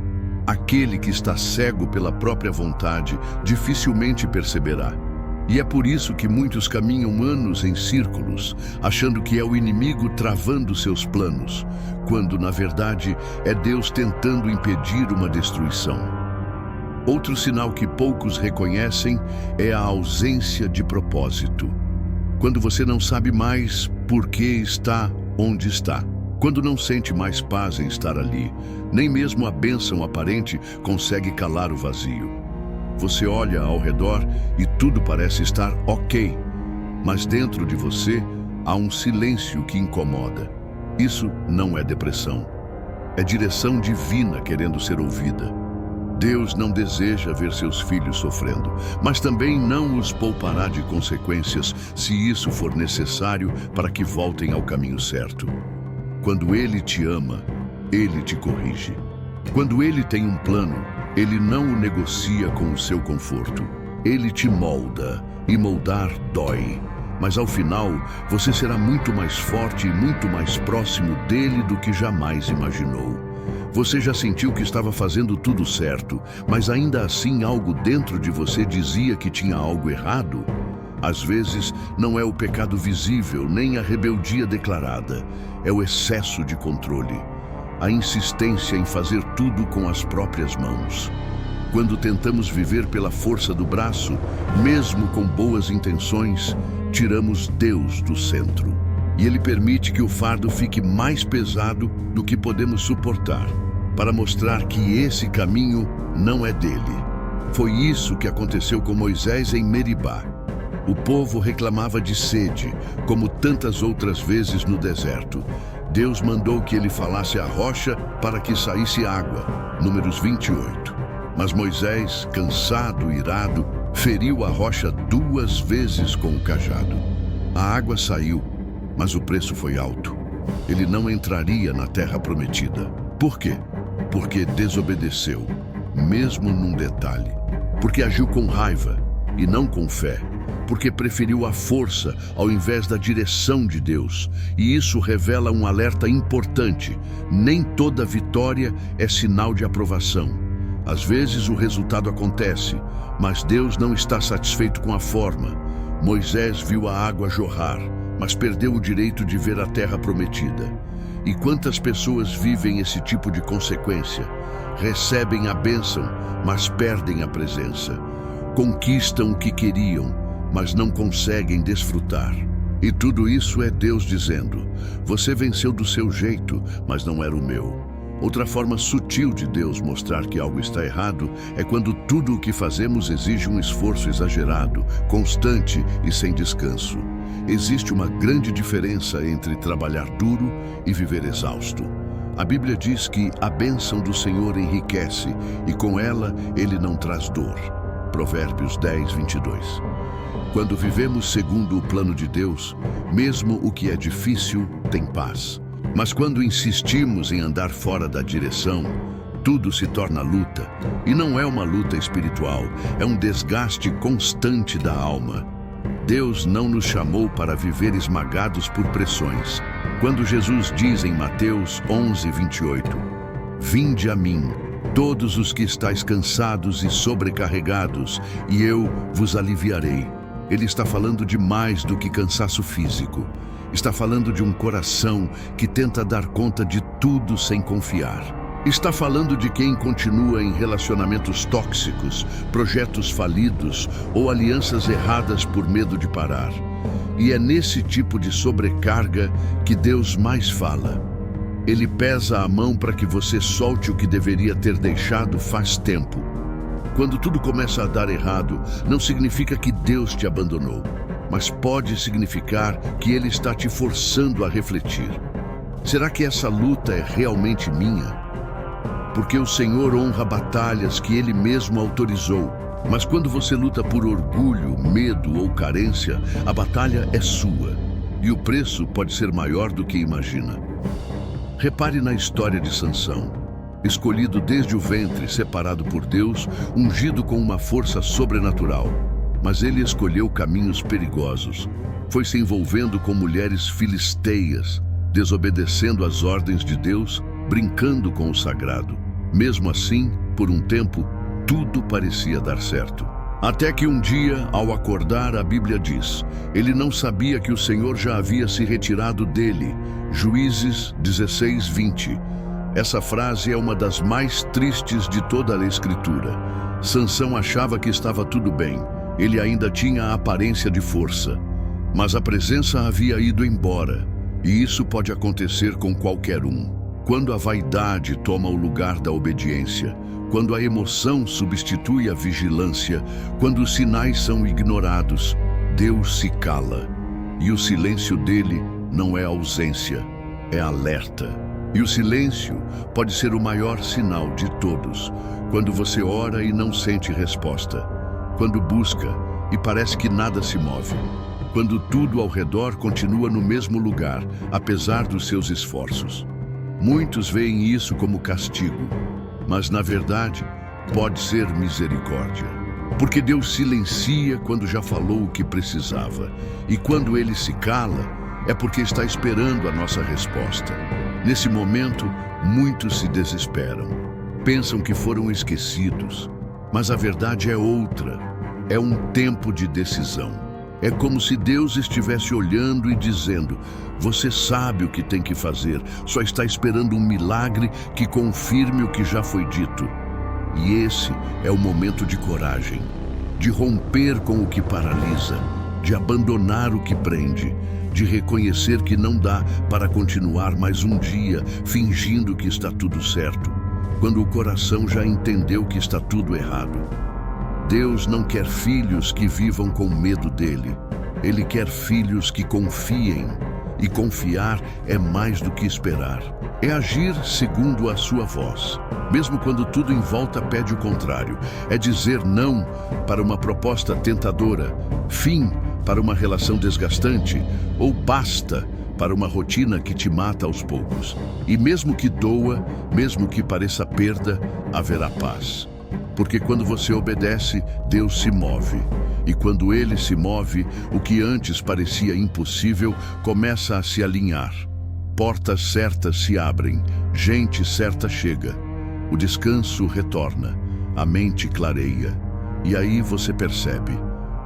Aquele que está cego pela própria vontade dificilmente perceberá. E é por isso que muitos caminham anos em círculos, achando que é o inimigo travando seus planos, quando, na verdade, é Deus tentando impedir uma destruição. Outro sinal que poucos reconhecem é a ausência de propósito. Quando você não sabe mais por que está onde está. Quando não sente mais paz em estar ali, nem mesmo a bênção aparente consegue calar o vazio. Você olha ao redor e tudo parece estar ok, mas dentro de você há um silêncio que incomoda. Isso não é depressão, é direção divina querendo ser ouvida. Deus não deseja ver seus filhos sofrendo, mas também não os poupará de consequências se isso for necessário para que voltem ao caminho certo. Quando Ele te ama, Ele te corrige. Quando Ele tem um plano, Ele não o negocia com o seu conforto. Ele te molda, e moldar dói. Mas ao final, você será muito mais forte e muito mais próximo dele do que jamais imaginou. Você já sentiu que estava fazendo tudo certo, mas ainda assim algo dentro de você dizia que tinha algo errado? Às vezes, não é o pecado visível, nem a rebeldia declarada. É o excesso de controle. A insistência em fazer tudo com as próprias mãos. Quando tentamos viver pela força do braço, mesmo com boas intenções, tiramos Deus do centro. E Ele permite que o fardo fique mais pesado do que podemos suportar, para mostrar que esse caminho não é dele. Foi isso que aconteceu com Moisés em Meribá. O povo reclamava de sede, como tantas outras vezes no deserto. Deus mandou que ele falasse à rocha para que saísse água. Números 28. Mas Moisés, cansado e irado, feriu a rocha 2 vezes com o cajado. A água saiu, mas o preço foi alto. Ele não entraria na terra prometida. Por quê? Porque desobedeceu, mesmo num detalhe. Porque agiu com raiva e não com fé. Porque preferiu a força ao invés da direção de Deus. E isso revela um alerta importante. Nem toda vitória é sinal de aprovação. Às vezes o resultado acontece, mas Deus não está satisfeito com a forma. Moisés viu a água jorrar, mas perdeu o direito de ver a terra prometida. E quantas pessoas vivem esse tipo de consequência? Recebem a bênção, mas perdem a presença. Conquistam o que queriam, mas não conseguem desfrutar. E tudo isso é Deus dizendo: você venceu do seu jeito, mas não era o meu. Outra forma sutil de Deus mostrar que algo está errado é quando tudo o que fazemos exige um esforço exagerado, constante e sem descanso. existe uma grande diferença entre trabalhar duro e viver exausto. A Bíblia diz que a bênção do Senhor enriquece e com ela ele não traz dor. Provérbios 10, 22. Quando vivemos segundo o plano de Deus, mesmo o que é difícil tem paz. Mas quando insistimos em andar fora da direção, tudo se torna luta. E não é uma luta espiritual, é um desgaste constante da alma. Deus não nos chamou para viver esmagados por pressões. Quando Jesus diz em Mateus 11, 28, "Vinde a mim, todos os que estáis cansados e sobrecarregados, e eu vos aliviarei." Ele está falando de mais do que cansaço físico. Está falando de um coração que tenta dar conta de tudo sem confiar. Está falando de quem continua em relacionamentos tóxicos, projetos falidos ou alianças erradas por medo de parar. E é nesse tipo de sobrecarga que Deus mais fala. Ele pesa a mão para que você solte o que deveria ter deixado faz tempo. Quando tudo começa a dar errado, não significa que Deus te abandonou, mas pode significar que Ele está te forçando a refletir. Será que essa luta é realmente minha? Porque o Senhor honra batalhas que Ele mesmo autorizou. Mas quando você luta por orgulho, medo ou carência, a batalha é sua. E o preço pode ser maior do que imagina. Repare na história de Sansão. Escolhido desde o ventre, separado por Deus, ungido com uma força sobrenatural. Mas ele escolheu caminhos perigosos. Foi se envolvendo com mulheres filisteias, desobedecendo às ordens de Deus, brincando com o sagrado. Mesmo assim, por um tempo, tudo parecia dar certo. Até que um dia, ao acordar, a Bíblia diz, ele não sabia que o Senhor já havia se retirado dele. Juízes 16, 20. Essa frase é uma das mais tristes de toda a Escritura. Sansão achava que estava tudo bem. Ele ainda tinha a aparência de força. Mas a presença havia ido embora. E isso pode acontecer com qualquer um. Quando a vaidade toma o lugar da obediência, quando a emoção substitui a vigilância, quando os sinais são ignorados, Deus se cala. E o silêncio dele não é ausência, é alerta. E o silêncio pode ser o maior sinal de todos. Quando você ora e não sente resposta. Quando busca e parece que nada se move. Quando tudo ao redor continua no mesmo lugar, apesar dos seus esforços. Muitos veem isso como castigo, mas na verdade pode ser misericórdia. Porque Deus silencia quando já falou o que precisava. E quando Ele se cala, é porque está esperando a nossa resposta. Nesse momento, muitos se desesperam. Pensam que foram esquecidos. Mas a verdade é outra. É um tempo de decisão. É como se Deus estivesse olhando e dizendo, você sabe o que tem que fazer, só está esperando um milagre que confirme o que já foi dito. E esse é o momento de coragem, de romper com o que paralisa, de abandonar o que prende, de reconhecer que não dá para continuar mais um dia fingindo que está tudo certo, quando o coração já entendeu que está tudo errado. Deus não quer filhos que vivam com medo dele. Ele quer filhos que confiem. E confiar é mais do que esperar. É agir segundo a sua voz. Mesmo quando tudo em volta pede o contrário. É dizer não para uma proposta tentadora, fim para uma relação desgastante, ou basta para uma rotina que te mata aos poucos. E mesmo que doa, mesmo que pareça perda, haverá paz. Porque quando você obedece, Deus se move. E quando Ele se move, o que antes parecia impossível começa a se alinhar. Portas certas se abrem, gente certa chega. O descanso retorna, a mente clareia. E aí você percebe,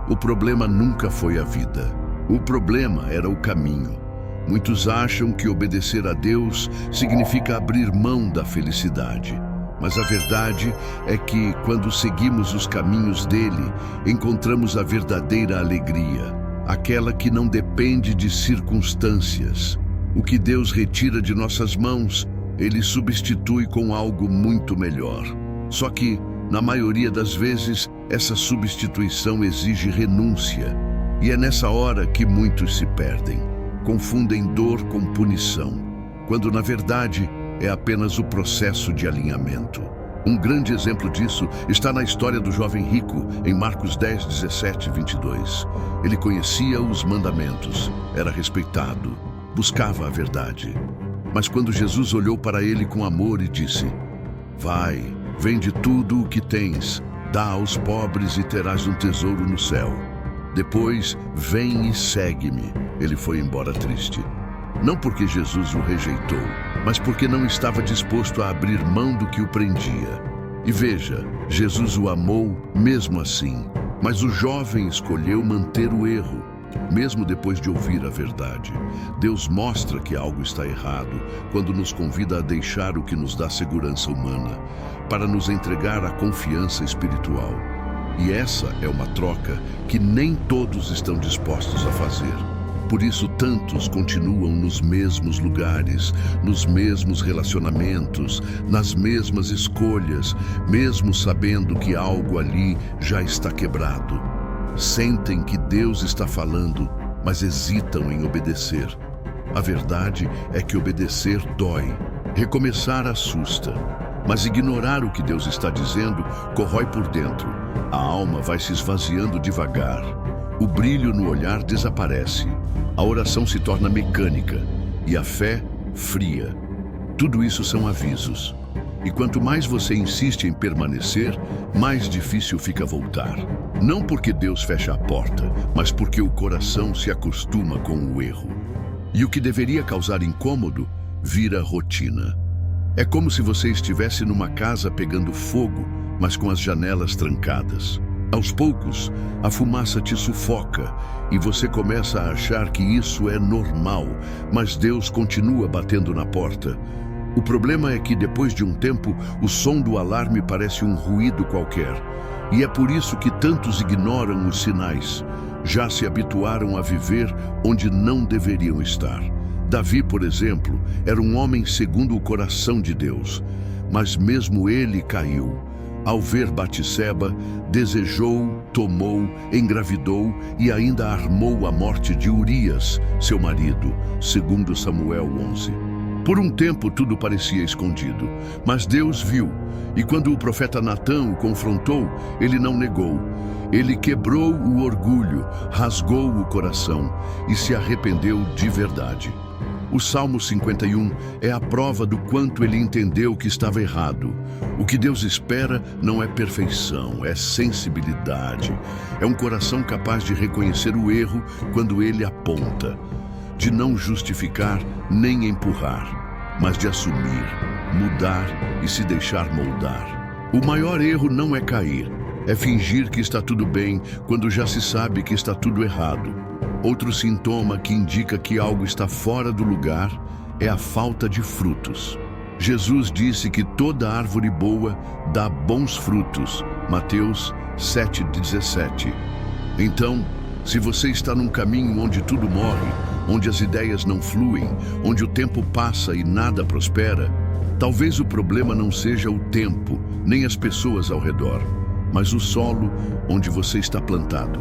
o problema nunca foi a vida. O problema era o caminho. Muitos acham que obedecer a Deus significa abrir mão da felicidade. Mas a verdade é que, quando seguimos os caminhos dele, encontramos a verdadeira alegria, aquela que não depende de circunstâncias. O que Deus retira de nossas mãos, Ele substitui com algo muito melhor. Só que, na maioria das vezes, essa substituição exige renúncia. E é nessa hora que muitos se perdem. Confundem dor com punição, quando na verdade é apenas o processo de alinhamento. Um grande exemplo disso está na história do jovem rico, em Marcos 10, 17 e 22. Ele conhecia os mandamentos, era respeitado, buscava a verdade. Mas quando Jesus olhou para ele com amor e disse: "Vai, vende tudo o que tens, dá aos pobres e terás um tesouro no céu. Depois, vem e segue-me." Ele foi embora triste. Não porque Jesus o rejeitou, mas porque não estava disposto a abrir mão do que o prendia. E veja, Jesus o amou mesmo assim, mas o jovem escolheu manter o erro, mesmo depois de ouvir a verdade. Deus mostra que algo está errado quando nos convida a deixar o que nos dá segurança humana, para nos entregar a confiança espiritual. E essa é uma troca que nem todos estão dispostos a fazer. Por isso, tantos continuam nos mesmos lugares, nos mesmos relacionamentos, nas mesmas escolhas, mesmo sabendo que algo ali já está quebrado. Sentem que Deus está falando, mas hesitam em obedecer. A verdade é que obedecer dói, recomeçar assusta, mas ignorar o que Deus está dizendo corrói por dentro. A alma vai se esvaziando devagar. O brilho no olhar desaparece, a oração se torna mecânica e a fé fria. Tudo isso são avisos. E quanto mais você insiste em permanecer, mais difícil fica voltar. Não porque Deus fecha a porta, mas porque o coração se acostuma com o erro. E o que deveria causar incômodo vira rotina. É como se você estivesse numa casa pegando fogo, mas com as janelas trancadas. Aos poucos, a fumaça te sufoca e você começa a achar que isso é normal, mas Deus continua batendo na porta. O problema é que depois de um tempo, o som do alarme parece um ruído qualquer. E é por isso que tantos ignoram os sinais. Já se habituaram a viver onde não deveriam estar. Davi, por exemplo, era um homem segundo o coração de Deus, mas mesmo ele caiu. Ao ver Batseba, desejou, tomou, engravidou e ainda armou a morte de Urias, seu marido, segundo Samuel 11. Por um tempo tudo parecia escondido, mas Deus viu, e quando o profeta Natã o confrontou, ele não negou. Ele quebrou o orgulho, rasgou o coração e se arrependeu de verdade. O Salmo 51 é a prova do quanto ele entendeu que estava errado. O que Deus espera não é perfeição, é sensibilidade. É um coração capaz de reconhecer o erro quando ele aponta, de não justificar nem empurrar, mas de assumir, mudar e se deixar moldar. O maior erro não é cair, é fingir que está tudo bem quando já se sabe que está tudo errado. Outro sintoma que indica que algo está fora do lugar é a falta de frutos. Jesus disse que toda árvore boa dá bons frutos, Mateus 7,17. Então, se você está num caminho onde tudo morre, onde as ideias não fluem, onde o tempo passa e nada prospera, talvez o problema não seja o tempo, nem as pessoas ao redor, mas o solo onde você está plantado.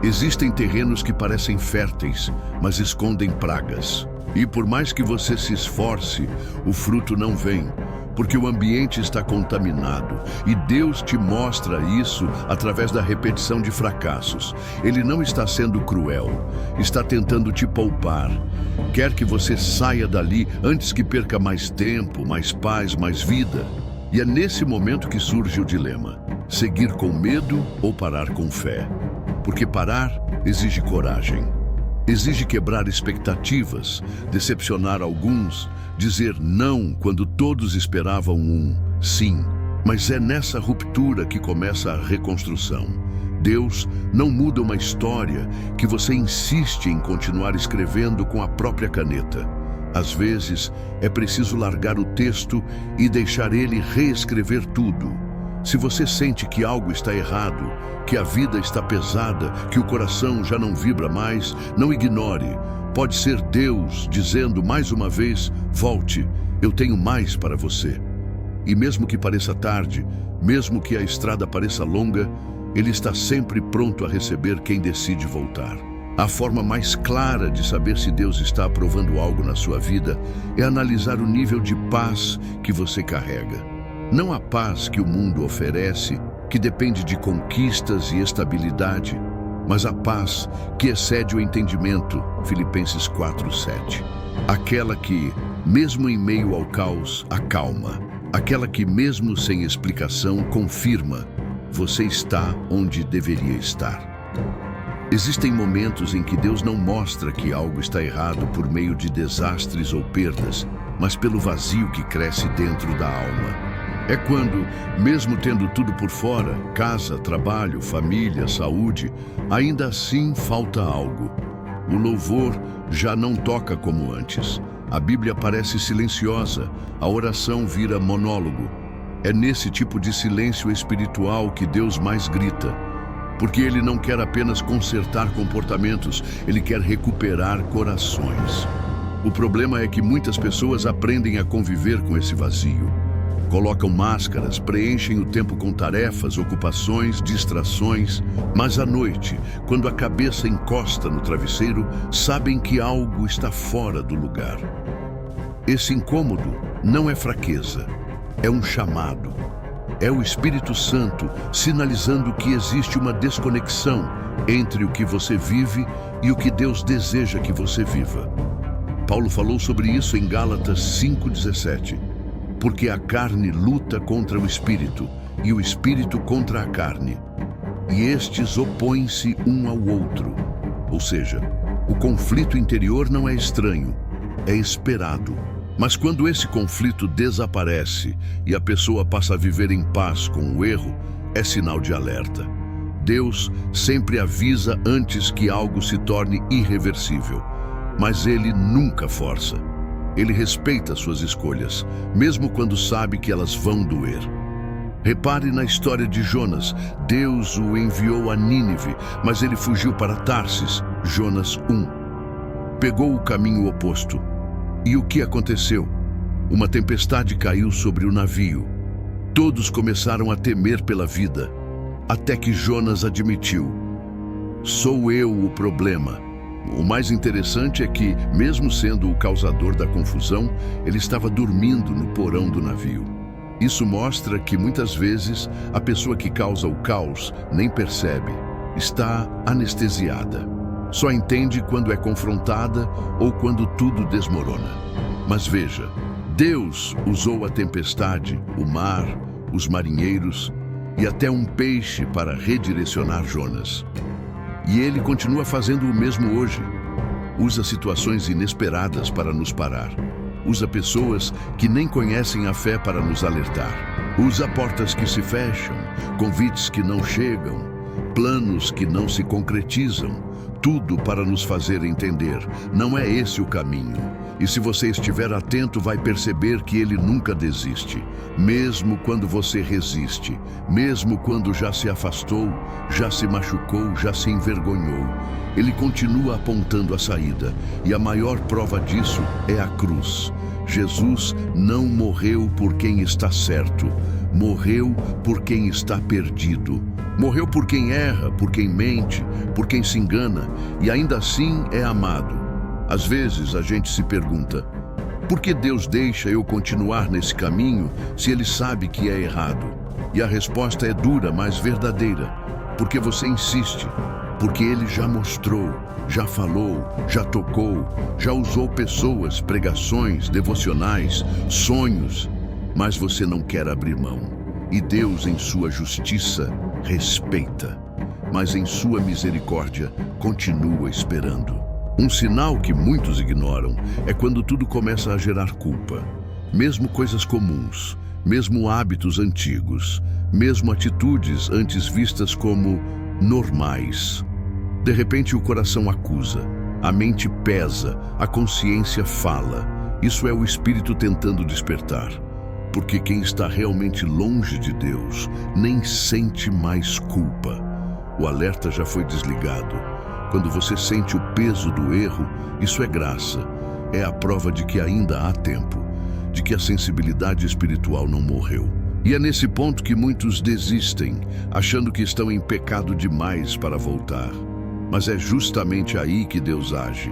Existem terrenos que parecem férteis, mas escondem pragas. E por mais que você se esforce, o fruto não vem, porque o ambiente está contaminado. E Deus te mostra isso através da repetição de fracassos. Ele não está sendo cruel, está tentando te poupar. Quer que você saia dali antes que perca mais tempo, mais paz, mais vida. E é nesse momento que surge o dilema: seguir com medo ou parar com fé? Porque parar exige coragem. Exige quebrar expectativas, decepcionar alguns, dizer não quando todos esperavam um sim. Mas é nessa ruptura que começa a reconstrução. Deus não muda uma história que você insiste em continuar escrevendo com a própria caneta. Às vezes, é preciso largar o texto e deixar ele reescrever tudo. Se você sente que algo está errado, que a vida está pesada, que o coração já não vibra mais, não ignore. Pode ser Deus dizendo mais uma vez: volte, eu tenho mais para você. E mesmo que pareça tarde, mesmo que a estrada pareça longa, Ele está sempre pronto a receber quem decide voltar. A forma mais clara de saber se Deus está aprovando algo na sua vida é analisar o nível de paz que você carrega. Não a paz que o mundo oferece, que depende de conquistas e estabilidade, mas a paz que excede o entendimento, Filipenses 4:7. Aquela que, mesmo em meio ao caos, acalma. Aquela que, mesmo sem explicação, confirma: você está onde deveria estar. Existem momentos em que Deus não mostra que algo está errado por meio de desastres ou perdas, mas pelo vazio que cresce dentro da alma. É quando, mesmo tendo tudo por fora, casa, trabalho, família, saúde, ainda assim falta algo. O louvor já não toca como antes. A Bíblia parece silenciosa, a oração vira monólogo. É nesse tipo de silêncio espiritual que Deus mais grita. Porque Ele não quer apenas consertar comportamentos, Ele quer recuperar corações. O problema é que muitas pessoas aprendem a conviver com esse vazio. Colocam máscaras, preenchem o tempo com tarefas, ocupações, distrações, mas à noite, quando a cabeça encosta no travesseiro, sabem que algo está fora do lugar. Esse incômodo não é fraqueza, é um chamado. É o Espírito Santo sinalizando que existe uma desconexão entre o que você vive e o que Deus deseja que você viva. Paulo falou sobre isso em Gálatas 5:17. Porque a carne luta contra o Espírito e o Espírito contra a carne. E estes opõem-se um ao outro. Ou seja, o conflito interior não é estranho, é esperado. Mas quando esse conflito desaparece e a pessoa passa a viver em paz com o erro, é sinal de alerta. Deus sempre avisa antes que algo se torne irreversível, mas Ele nunca força. Ele respeita suas escolhas, mesmo quando sabe que elas vão doer. Repare na história de Jonas. Deus o enviou a Nínive, mas ele fugiu para Tarsis, Jonas 1. Pegou o caminho oposto. E o que aconteceu? Uma tempestade caiu sobre o navio. Todos começaram a temer pela vida, até que Jonas admitiu: sou eu o problema. O mais interessante é que, mesmo sendo o causador da confusão, ele estava dormindo no porão do navio. Isso mostra que, muitas vezes, a pessoa que causa o caos nem percebe, está anestesiada. Só entende quando é confrontada ou quando tudo desmorona. Mas veja, Deus usou a tempestade, o mar, os marinheiros e até um peixe para redirecionar Jonas. E Ele continua fazendo o mesmo hoje. Usa situações inesperadas para nos parar. Usa pessoas que nem conhecem a fé para nos alertar. Usa portas que se fecham, convites que não chegam, planos que não se concretizam. Tudo para nos fazer entender: não é esse o caminho. E se você estiver atento, vai perceber que Ele nunca desiste. Mesmo quando você resiste, mesmo quando já se afastou, já se machucou, já se envergonhou, Ele continua apontando a saída. E a maior prova disso é a cruz. Jesus não morreu por quem está certo, morreu por quem está perdido. Morreu por quem erra, por quem mente, por quem se engana, e ainda assim é amado. Às vezes a gente se pergunta: por que Deus deixa eu continuar nesse caminho se Ele sabe que é errado? E a resposta é dura, mas verdadeira. Porque você insiste, porque Ele já mostrou, já falou, já tocou, já usou pessoas, pregações, devocionais, sonhos, mas você não quer abrir mão. E Deus, em sua justiça, respeita, mas em sua misericórdia continua esperando. Um sinal que muitos ignoram é quando tudo começa a gerar culpa. Mesmo coisas comuns, mesmo hábitos antigos, mesmo atitudes antes vistas como normais. De repente o coração acusa, a mente pesa, a consciência fala. Isso é o Espírito tentando despertar. Porque quem está realmente longe de Deus nem sente mais culpa. O alerta já foi desligado. Quando você sente o peso do erro, isso é graça. É a prova de que ainda há tempo, de que a sensibilidade espiritual não morreu. E é nesse ponto que muitos desistem, achando que estão em pecado demais para voltar. Mas é justamente aí que Deus age.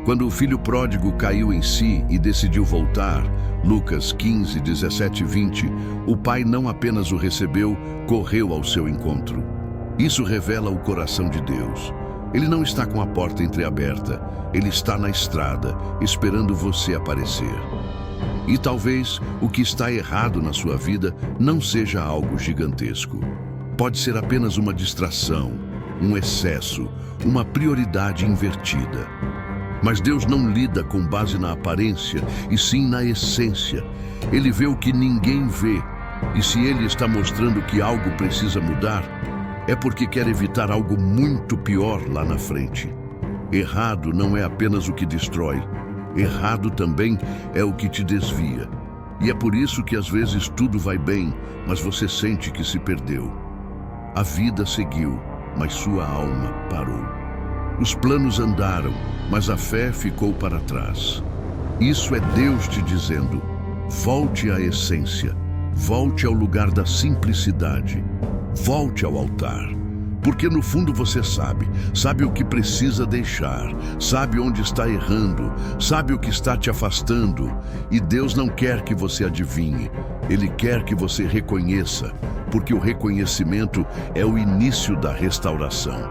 Quando o filho pródigo caiu em si e decidiu voltar, Lucas 15, 17 e 20, o pai não apenas o recebeu, correu ao seu encontro. Isso revela o coração de Deus. Ele não está com a porta entreaberta, ele está na estrada, esperando você aparecer. E talvez o que está errado na sua vida não seja algo gigantesco. Pode ser apenas uma distração, um excesso, uma prioridade invertida. Mas Deus não lida com base na aparência, e sim na essência. Ele vê o que ninguém vê, e se Ele está mostrando que algo precisa mudar, é porque quer evitar algo muito pior lá na frente. Errado não é apenas o que destrói, errado também é o que te desvia. E é por isso que às vezes tudo vai bem, mas você sente que se perdeu. A vida seguiu, mas sua alma parou. Os planos andaram, mas a fé ficou para trás. Isso é Deus te dizendo: volte à essência, volte ao lugar da simplicidade, volte ao altar. Porque no fundo você sabe o que precisa deixar, sabe onde está errando, sabe o que está te afastando. E Deus não quer que você adivinhe, Ele quer que você reconheça, porque o reconhecimento é o início da restauração.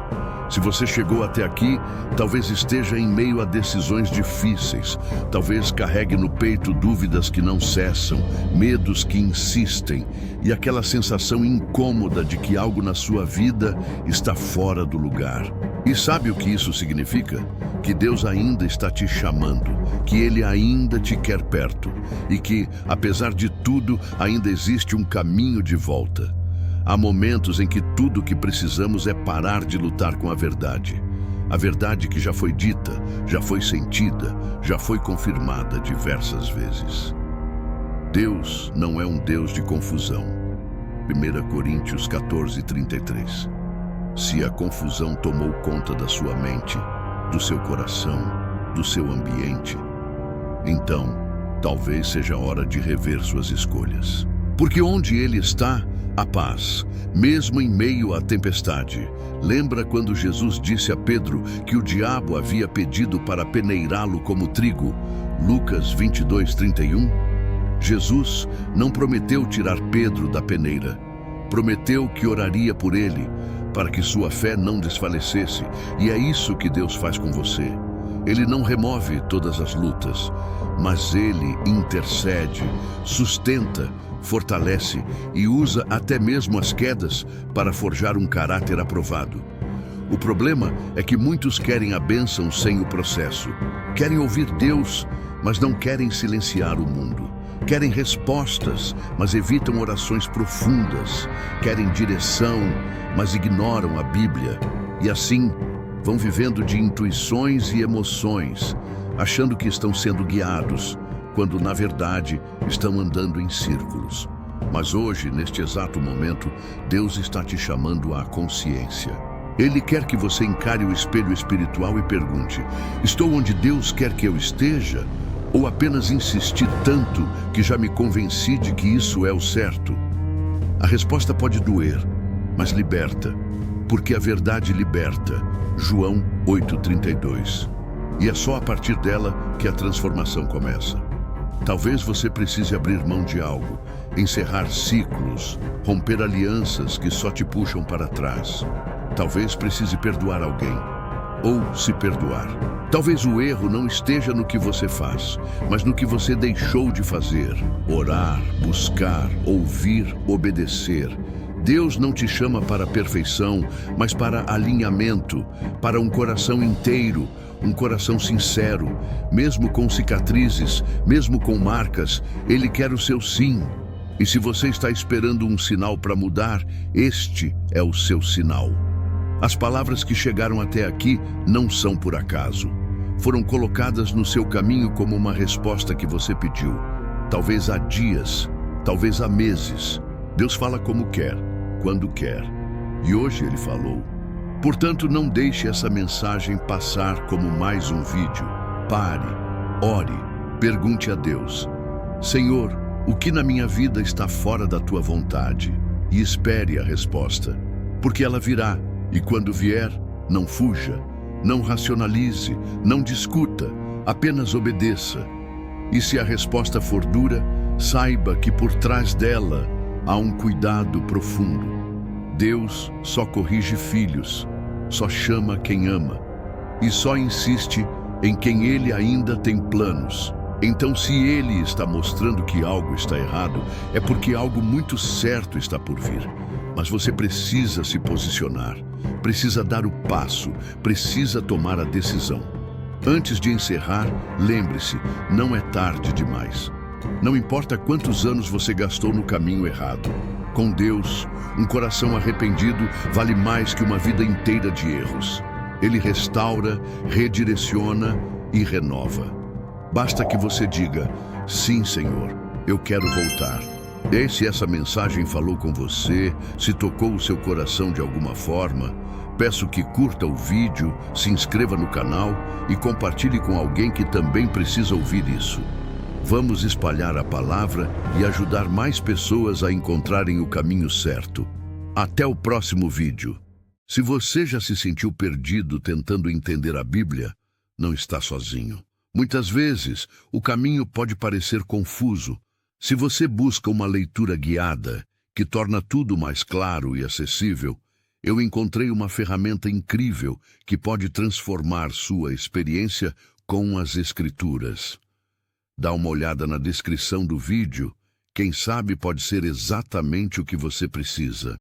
Se você chegou até aqui, talvez esteja em meio a decisões difíceis, talvez carregue no peito dúvidas que não cessam, medos que insistem e aquela sensação incômoda de que algo na sua vida está fora do lugar. E sabe o que isso significa? Que Deus ainda está te chamando, que Ele ainda te quer perto e que, apesar de tudo, ainda existe um caminho de volta. Há momentos em que tudo o que precisamos é parar de lutar com a verdade. A verdade que já foi dita, já foi sentida, já foi confirmada diversas vezes. Deus não é um Deus de confusão. 1 Coríntios 14, 33. Se a confusão tomou conta da sua mente, do seu coração, do seu ambiente, então talvez seja hora de rever suas escolhas. Porque onde Ele está, a paz, mesmo em meio à tempestade. Lembra quando Jesus disse a Pedro que o diabo havia pedido para peneirá-lo como trigo? Lucas 22, 31. Jesus não prometeu tirar Pedro da peneira. Prometeu que oraria por ele, para que sua fé não desfalecesse. E é isso que Deus faz com você. Ele não remove todas as lutas, mas Ele intercede, sustenta, fortalece e usa até mesmo as quedas para forjar um caráter aprovado. O problema é que muitos querem a bênção sem o processo. Querem ouvir Deus, mas não querem silenciar o mundo. Querem respostas, mas evitam orações profundas. Querem direção, mas ignoram a Bíblia. E assim, vão vivendo de intuições e emoções, achando que estão sendo guiados, quando na verdade estão andando em círculos. Mas hoje, neste exato momento, Deus está te chamando à consciência. Ele quer que você encare o espelho espiritual e pergunte: estou onde Deus quer que eu esteja? Ou apenas insisti tanto que já me convenci de que isso é o certo? A resposta pode doer, mas liberta, porque a verdade liberta. João 8,32. E é só a partir dela que a transformação começa. Talvez você precise abrir mão de algo, encerrar ciclos, romper alianças que só te puxam para trás. Talvez precise perdoar alguém, ou se perdoar. Talvez o erro não esteja no que você faz, mas no que você deixou de fazer. Orar, buscar, ouvir, obedecer. Deus não te chama para a perfeição, mas para alinhamento, para um coração inteiro, um coração sincero. Mesmo com cicatrizes, mesmo com marcas, Ele quer o seu sim. E se você está esperando um sinal para mudar, este é o seu sinal. As palavras que chegaram até aqui não são por acaso. Foram colocadas no seu caminho como uma resposta que você pediu. Talvez há dias, talvez há meses. Deus fala como quer, quando quer. E hoje Ele falou. Portanto, não deixe essa mensagem passar como mais um vídeo. Pare, ore, pergunte a Deus: Senhor, O que na minha vida está fora da tua vontade? E espere a resposta, porque ela virá, e quando vier, não fuja, não racionalize, não discuta, apenas obedeça. E se a resposta for dura, saiba que por trás dela há um cuidado profundo. Deus só corrige filhos, só chama quem ama, e só insiste em quem Ele ainda tem planos. Então, se Ele está mostrando que algo está errado, é porque algo muito certo está por vir. Mas você precisa se posicionar, precisa dar o passo, precisa tomar a decisão. Antes de encerrar, lembre-se, não é tarde demais. Não importa quantos anos você gastou no caminho errado. Com Deus, um coração arrependido vale mais que uma vida inteira de erros. Ele restaura, redireciona e renova. Basta que você diga, sim, Senhor, eu quero voltar. E se essa mensagem falou com você, se tocou o seu coração de alguma forma, peço que curta o vídeo, se inscreva no canal e compartilhe com alguém que também precisa ouvir isso. Vamos espalhar a palavra e ajudar mais pessoas a encontrarem o caminho certo. Até o próximo vídeo. Se você já se sentiu perdido tentando entender a Bíblia, não está sozinho. Muitas vezes, o caminho pode parecer confuso. Se você busca uma leitura guiada, que torna tudo mais claro e acessível, eu encontrei uma ferramenta incrível que pode transformar sua experiência com as Escrituras. Dá uma olhada na descrição do vídeo, quem sabe pode ser exatamente o que você precisa.